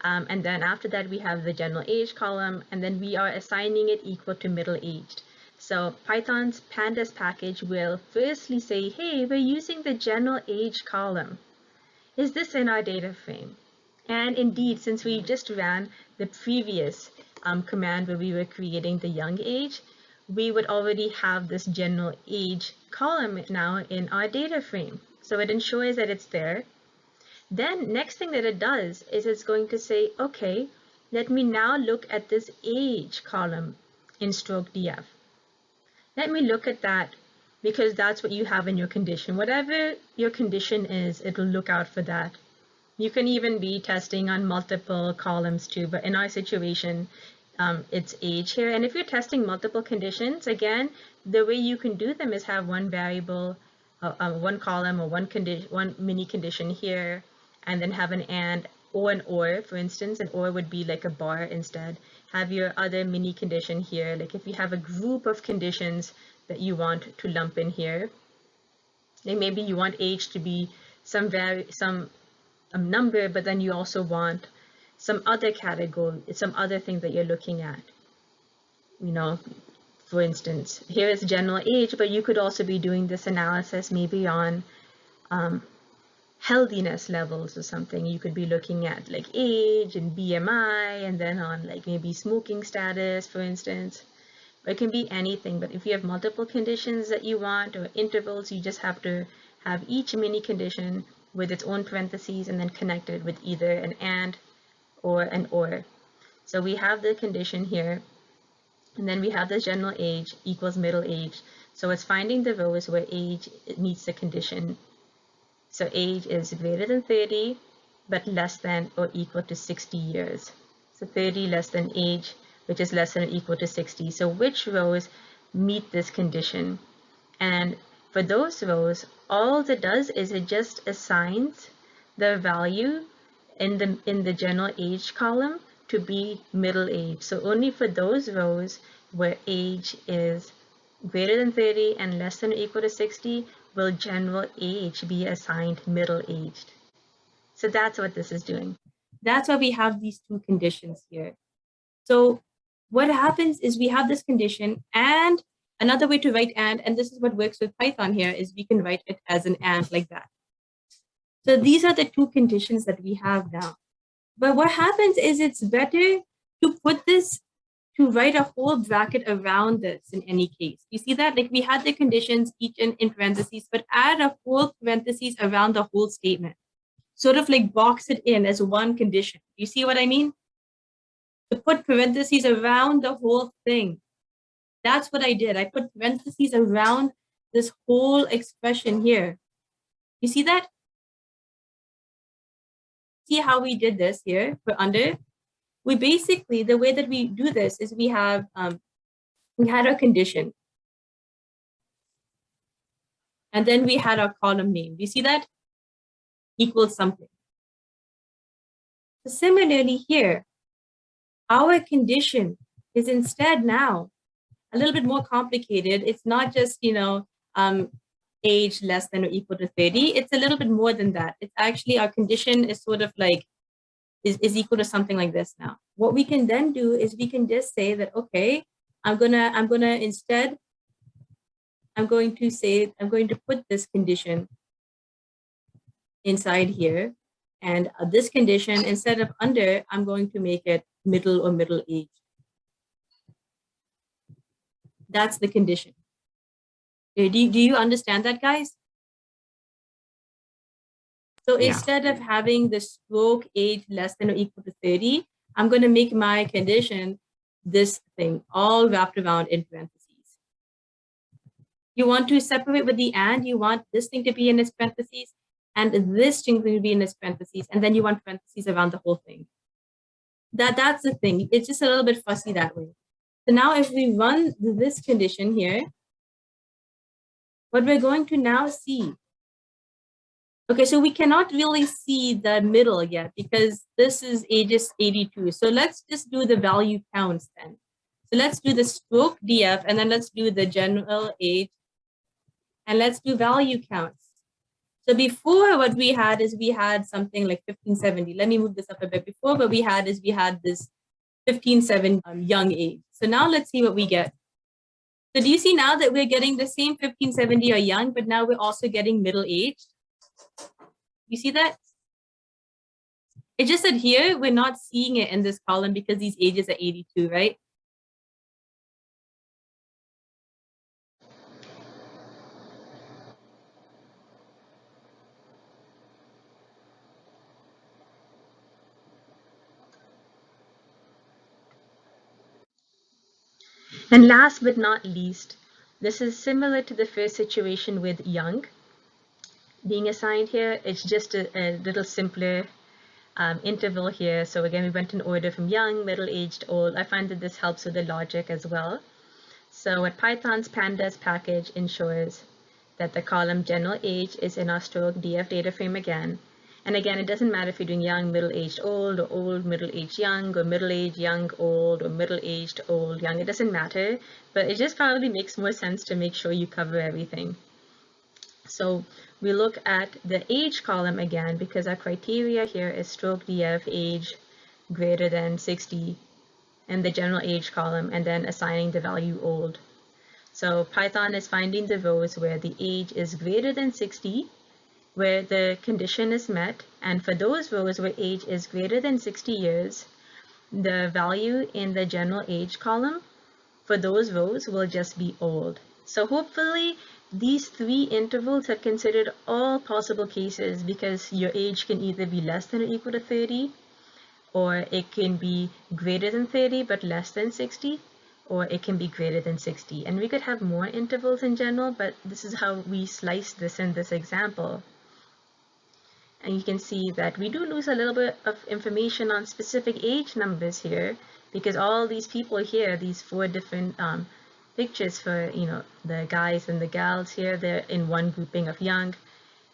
[SPEAKER 1] And then after that, we have the general age column, and then we are assigning it equal to middle-aged. So Python's Pandas package will firstly say, hey, we're using the general age column. Is this in our data frame? And indeed, since we just ran the previous command where we were creating the young age, we would already have this general age column now in our data frame. So it ensures that it's there. Then next thing that it does is it's going to say, okay, let me now look at this age column in strokeDF. Let me look at that because that's what you have in your condition. Whatever your condition is, it will look out for that. You can even be testing on multiple columns too, but in our situation, it's age here. And if you're testing multiple conditions, again, the way you can do them is have one variable, one column or one mini condition here, and then have an AND or an OR, for instance. An OR would be like a bar instead. Have your other mini condition here. Like if you have a group of conditions that you want to lump in here, like maybe you want age to be some number, but then you also want some other category, some other thing that you're looking at. You know, for instance, here is general age, but you could also be doing this analysis maybe on healthiness levels or something. You could be looking at like age and BMI, and then on like maybe smoking status, for instance. It can be anything, but if you have multiple conditions that you want or intervals, you just have to have each mini condition with its own parentheses and then connect it with either an and or an or. So we have the condition here, and then we have the general age equals middle age. So it's finding the rows where age meets the condition. So age is greater than 30, but less than or equal to 60 years. So 30 less than age, which is less than or equal to 60. So which rows meet this condition? And for those rows, all it does is it just assigns the value in the general age column to be middle age. So only for those rows where age is greater than 30 and less than or equal to 60 will general age be assigned middle aged. So that's what this is doing.
[SPEAKER 2] That's why we have these two conditions here. So what happens is we have this condition, and another way to write and this is what works with Python here, is we can write it as an and like that. So these are the two conditions that we have now. But what happens is it's better to put this, to write a whole bracket around this in any case. You see that? Like we had the conditions each in parentheses, but add a whole parentheses around the whole statement. Sort of like box it in as one condition. You see what I mean? To put parentheses around the whole thing. That's what I did. I put parentheses around this whole expression here. You see that? See how we did this here for under? We basically, the way that we do this is we have, we had a condition. And then we had our column name. Do you see that? Equals something. So similarly here, our condition is instead now a little bit more complicated. It's not just, age less than or equal to 30. It's a little bit more than that. It's actually, our condition is sort of like, is equal to something like this now. What we can then do is we can just say that, okay, I'm going to put this condition inside here. And this condition, instead of under, I'm going to make it middle or middle age. That's the condition. Do you understand that, guys? So
[SPEAKER 5] Yeah.
[SPEAKER 2] instead of having the stroke age less than or equal to 30, I'm going to make my condition this thing, all wrapped around in parentheses. You want to separate with the and, you want this thing to be in its parentheses, and this thing to be in its parentheses, and then you want parentheses around the whole thing. That's the thing. It's just a little bit fussy that way. So now if we run this condition here, what we're going to now see. Okay, so we cannot really see the middle yet because this is ages 82. So let's just do the value counts then. So let's do the stroke DF, and then let's do the general age, and let's do value counts. So before, what we had is we had something like 1570. Let me move this up a bit. Before, what we had is we had this 1570 young age. So now let's see what we get. So do you see now that we're getting the same 1570 or young, but now we're also getting middle aged? You see that? It's just that here we're not seeing it in this column because these ages are 82, right?
[SPEAKER 1] And last but not least, this is similar to the first situation with young being assigned here. It's just a little simpler interval here. So again, we went in order from young, middle-aged, old. I find that this helps with the logic as well. So what Python's Pandas package ensures that the column general age is in our strokeDF data frame again. And again, it doesn't matter if you're doing young, middle-aged, old, or old, middle-aged, young, or middle-aged, young, old, or middle-aged, old, young. It doesn't matter, but it just probably makes more sense to make sure you cover everything. So we look at the age column again because our criteria here is strokeDF age greater than 60 and the general age column, and then assigning the value old. So Python is finding the rows where the age is greater than 60, where the condition is met, and for those rows where age is greater than 60 years, the value in the general age column for those rows will just be old. So hopefully these three intervals have considered all possible cases, because your age can either be less than or equal to 30, or it can be greater than 30 but less than 60, or it can be greater than 60. And we could have more intervals in general, but this is how we slice this in this example. And you can see that we do lose a little bit of information on specific age numbers here, because all these people here, these four different pictures for, you know, the guys and the gals here, they're in one grouping of young,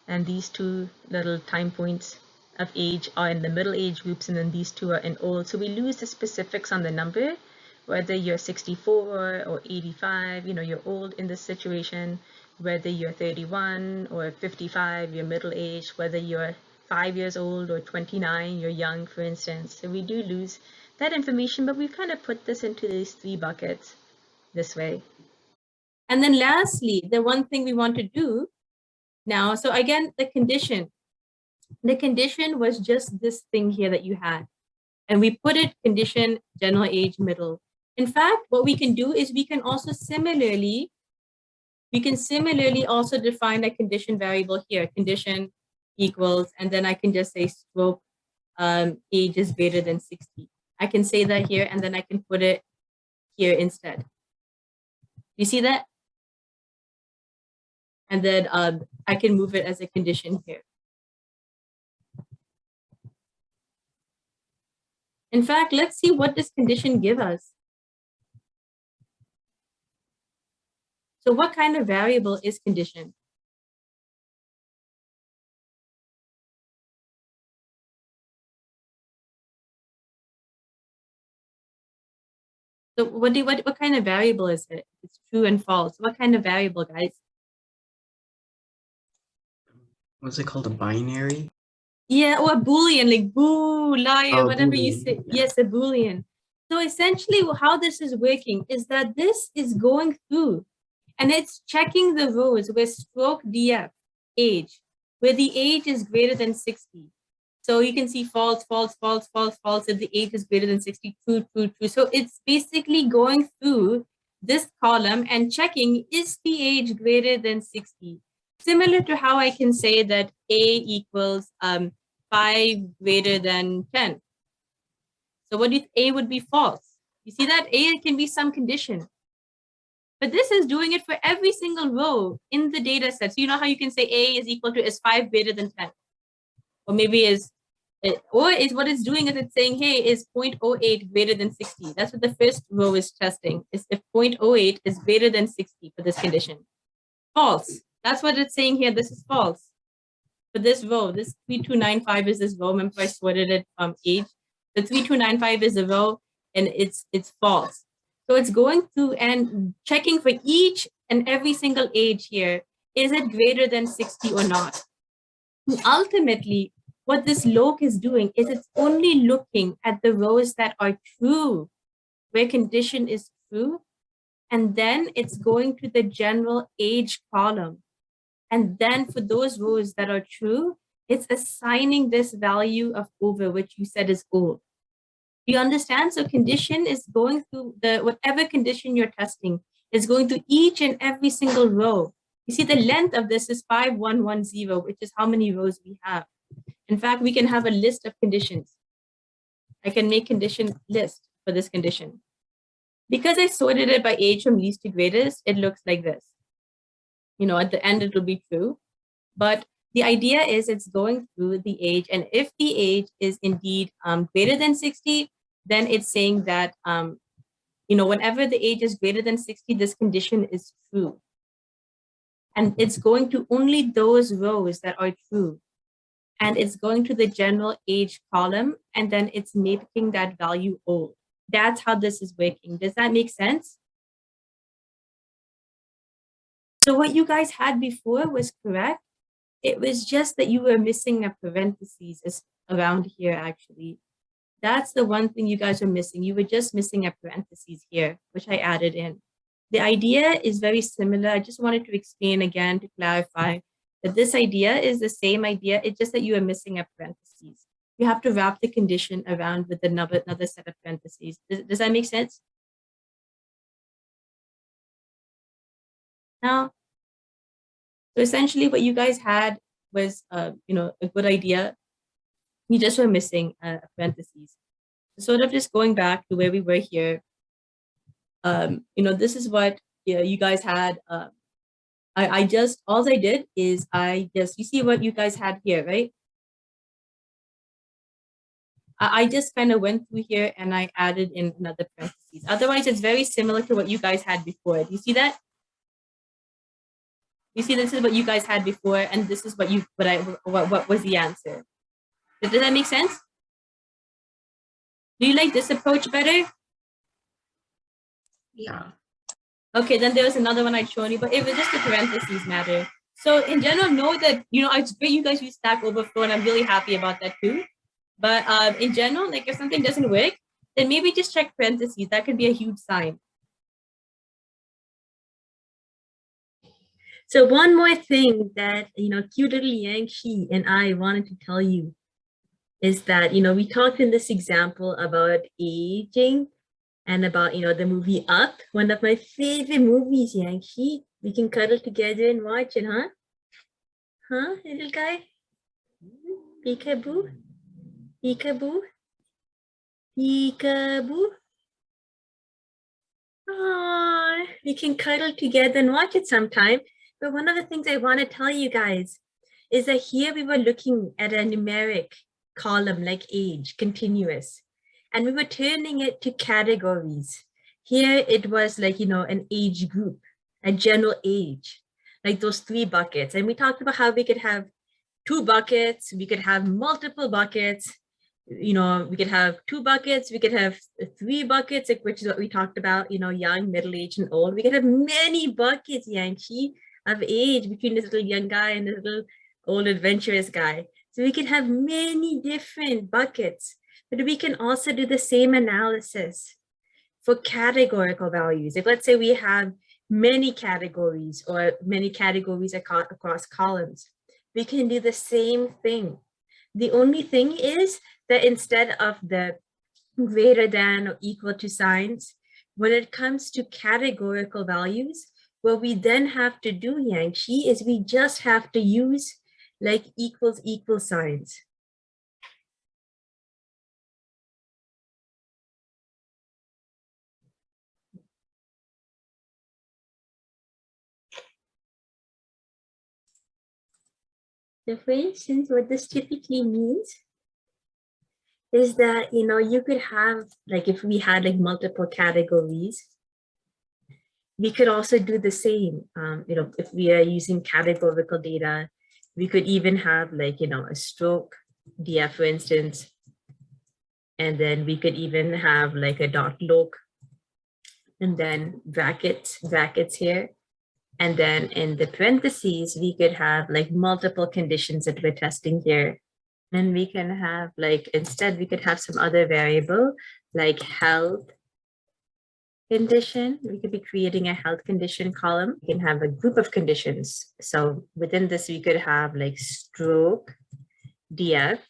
[SPEAKER 1] and these two little time points of age are in the middle age groups, and then these two are in old. So we lose the specifics on the number, whether you're 64 or 85, you know, you're old in this situation, whether you're 31 or 55, you're middle age, whether you're 5 years old or 29, you're young, for instance. So we do lose that information, but we've kind of put this into these three buckets this way.
[SPEAKER 2] And then lastly, the one thing we want to do now, so again, the condition was just this thing here that you had. And we put it condition, general age, middle. In fact, what we can do is we can similarly also define a condition variable here, condition equals, and then I can just say stroke age is greater than 60. I can say that here, and then I can put it here instead. You see that? And then I can move it as a condition here. In fact, let's see what this condition gives us. So what kind of variable is condition? So what kind of variable is it? It's true and false. What kind of variable, guys?
[SPEAKER 5] What's it called? A binary?
[SPEAKER 2] Yeah, or a Boolean, like boo, liar, whatever you
[SPEAKER 5] Boolean,
[SPEAKER 2] say.
[SPEAKER 5] yeah.
[SPEAKER 2] Yes, a Boolean. So essentially how this is working is that this is going through and it's checking the rows with strokeDF, age, where the age is greater than 60. So you can see false, false, false, false, false, if the age is greater than 60, true, true, true. So it's basically going through this column and checking, is the age greater than 60? Similar to how I can say that A equals 5 greater than 10. So what if A would be false? You see that A can be some condition. But this is doing it for every single row in the data set. So you know how you can say A is equal to is 5 greater than 10? Or maybe what it's doing is it's saying, hey, is 0.08 greater than 60? That's what the first row is testing, is if 0.08 is greater than 60 for this condition. False. That's what it's saying here. This is false. For this row, this 3295 is this row. Remember I sorted it from age. The 3295 is the row and it's false. So it's going through and checking for each and every single age here. Is it greater than 60 or not? And ultimately, what this loc is doing is it's only looking at the rows that are true, where condition is true, and then it's going to the general age column. And then for those rows that are true, it's assigning this value of over, which you said is old. Do you understand? So condition is going through whatever condition you're testing is going through each and every single row. You see the length of this is 5110, which is how many rows we have. In fact, we can have a list of conditions. I can make condition list for this condition. Because I sorted it by age from least to greatest, it looks like this. You know, at the end, it will be true. But the idea is it's going through the age. And if the age is indeed greater than 60, then it's saying that, you know, whenever the age is greater than 60, this condition is true. And it's going to only those rows that are true. And it's going to the general age column, and then it's making that value old. That's how this is working. Does that make sense? So what you guys had before was correct. It was just that you were missing a parentheses around here, actually. That's the one thing you guys are missing. You were just missing a parentheses here, which I added in. The idea is very similar. I just wanted to explain again to clarify that this idea is the same idea. It's just that you are missing a parentheses. You have to wrap the condition around with another set of parentheses. Does that make sense? now. So essentially what you guys had was, a good idea. You just were missing parentheses. Sort of just going back to where we were here. This is what you guys had. All I did is you see what you guys had here, right? I just kind of went through here and I added in another parentheses. Otherwise, it's very similar to what you guys had before. Do you see that? You see, this is what you guys had before, and this is what was the answer. Does that make sense? Do you like this approach better?
[SPEAKER 5] Yeah.
[SPEAKER 2] Okay, then there was another one I'd shown you, but it was just the parentheses matter. So in general, know that, it's great you guys use Stack Overflow, and I'm really happy about that too. But in general, like if something doesn't work, then maybe just check parentheses. That could be a huge sign.
[SPEAKER 1] So one more thing that, cute little Yang-Shi and I wanted to tell you is that, we talked in this example about aging and about, the movie Up, one of my favorite movies, Yang-Shi. We can cuddle together and watch it, huh? Huh, little guy? Peekaboo? Peekaboo? Peekaboo? Oh, we can cuddle together and watch it sometime. But one of the things I want to tell you guys is that here we were looking at a numeric column like age, continuous, and we were turning it to categories. Here it was like, an age group, a general age, like those 3 buckets. And we talked about how we could have 2 buckets, we could have multiple buckets, we could have 2 buckets, we could have 3 buckets, which is what we talked about, young, middle-aged, and old. We could have many buckets, Yang-Shi, of age between this little young guy and this little old adventurous guy. So we can have many different buckets, but we can also do the same analysis for categorical values. If let's say we have many categories or many categories across columns, we can do the same thing. The only thing is that instead of the greater than or equal to signs, when it comes to categorical values, what we then have to do, Yang-Shi, is we just have to use like equals signs. So for instance, what this typically means is that, you could have, like if we had like multiple categories, we could also do the same. If we are using categorical data, we could even have like, a stroke DF, for instance, and then we could even have like a dot loc, and then brackets here. And then in the parentheses, we could have like multiple conditions that we're testing here. And we can have like, instead we could have some other variable like health condition. We could be creating a health condition column. We can have a group of conditions. So within this, we could have like stroke DF.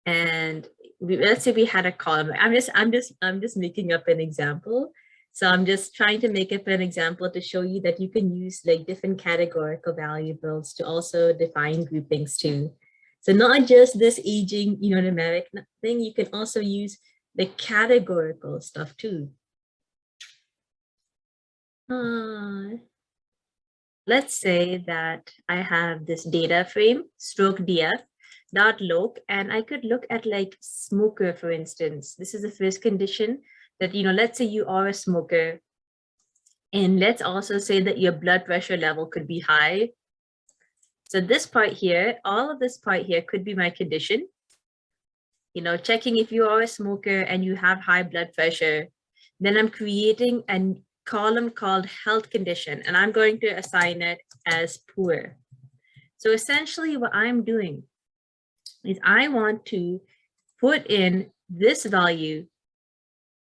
[SPEAKER 1] And let's say we had a column. I'm just making up an example. So I'm just trying to make up an example to show you that you can use like different categorical variables to also define groupings too. So not just this aging, numeric thing, you can also use the categorical stuff too. Let's say that I have this data frame, strokeDF dot loc, and I could look at like smoker, for instance. This is the first condition that, let's say you are a smoker, and let's also say that your blood pressure level could be high. So this part here, all of this part here could be my condition. Checking if you are a smoker and you have high blood pressure. Then I'm creating a column called health condition, and I'm going to assign it as poor. So essentially what I'm doing is I want to put in this value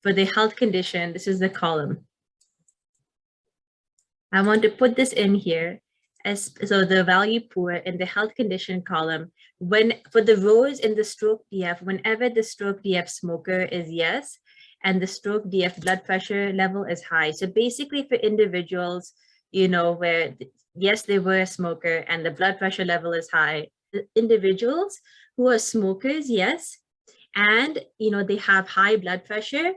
[SPEAKER 1] for the health condition. This is the column. I want to put this in here. So the value poor in the health condition column, for the rows in the stroke DF, whenever the stroke DF smoker is yes, and the stroke DF blood pressure level is high. So basically for individuals where yes, they were a smoker and the blood pressure level is high. The individuals who are smokers, yes, and they have high blood pressure,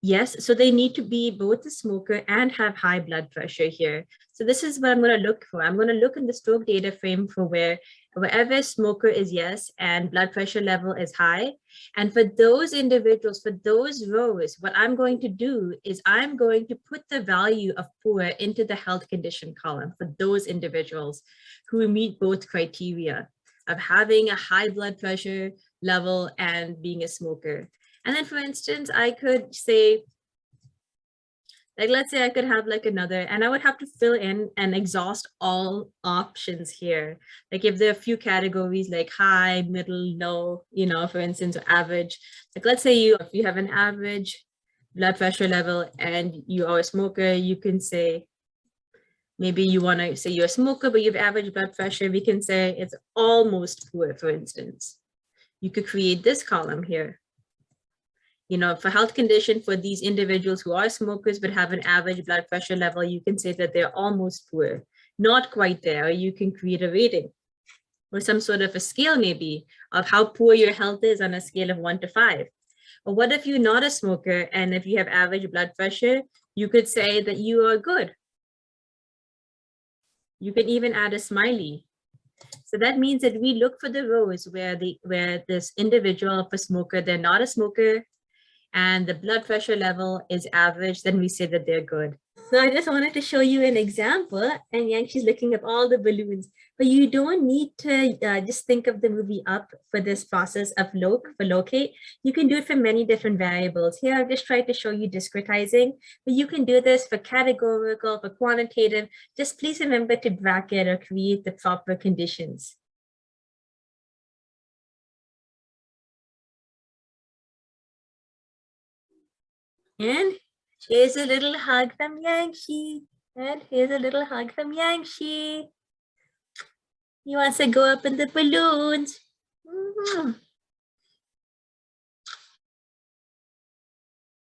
[SPEAKER 1] yes, so they need to be both a smoker and have high blood pressure here. So this is what I'm going to look for. I'm going to look in the stroke data frame for wherever smoker is yes and blood pressure level is high. And for those individuals, for those rows, what I'm going to do is I'm going to put the value of poor into the health condition column for those individuals who meet both criteria of having a high blood pressure level and being a smoker. And then, for instance, I could say, like, let's say I could have like another, and I would have to fill in and exhaust all options here. Like if there are a few categories like high, middle, low, for instance, or average. Like let's say if you have an average blood pressure level and you are a smoker, you can say, maybe you want to say you're a smoker, but you have average blood pressure. We can say it's almost poor, for instance. You could create this column here. For health condition for these individuals who are smokers but have an average blood pressure level, you can say that they're almost poor, not quite there, or you can create a rating or some sort of a scale maybe of how poor your health is on a scale of 1 to 5. Or what if you're not a smoker and if you have average blood pressure, you could say that you are good. You can even add a smiley. So that means that we look for the rows where this individual of a smoker, they're not a smoker, and the blood pressure level is average, then we say that they're good. So I just wanted to show you an example, and Yangshi's looking at all the balloons, but you don't need to just think of the movie Up for this process of locate. You can do it for many different variables. Here, I've just tried to show you discretizing, but you can do this for categorical, for quantitative. Just please remember to bracket or create the proper conditions. And here's a little hug from Yangshi. And here's a little hug from Yangshi. He wants to go up in the balloons.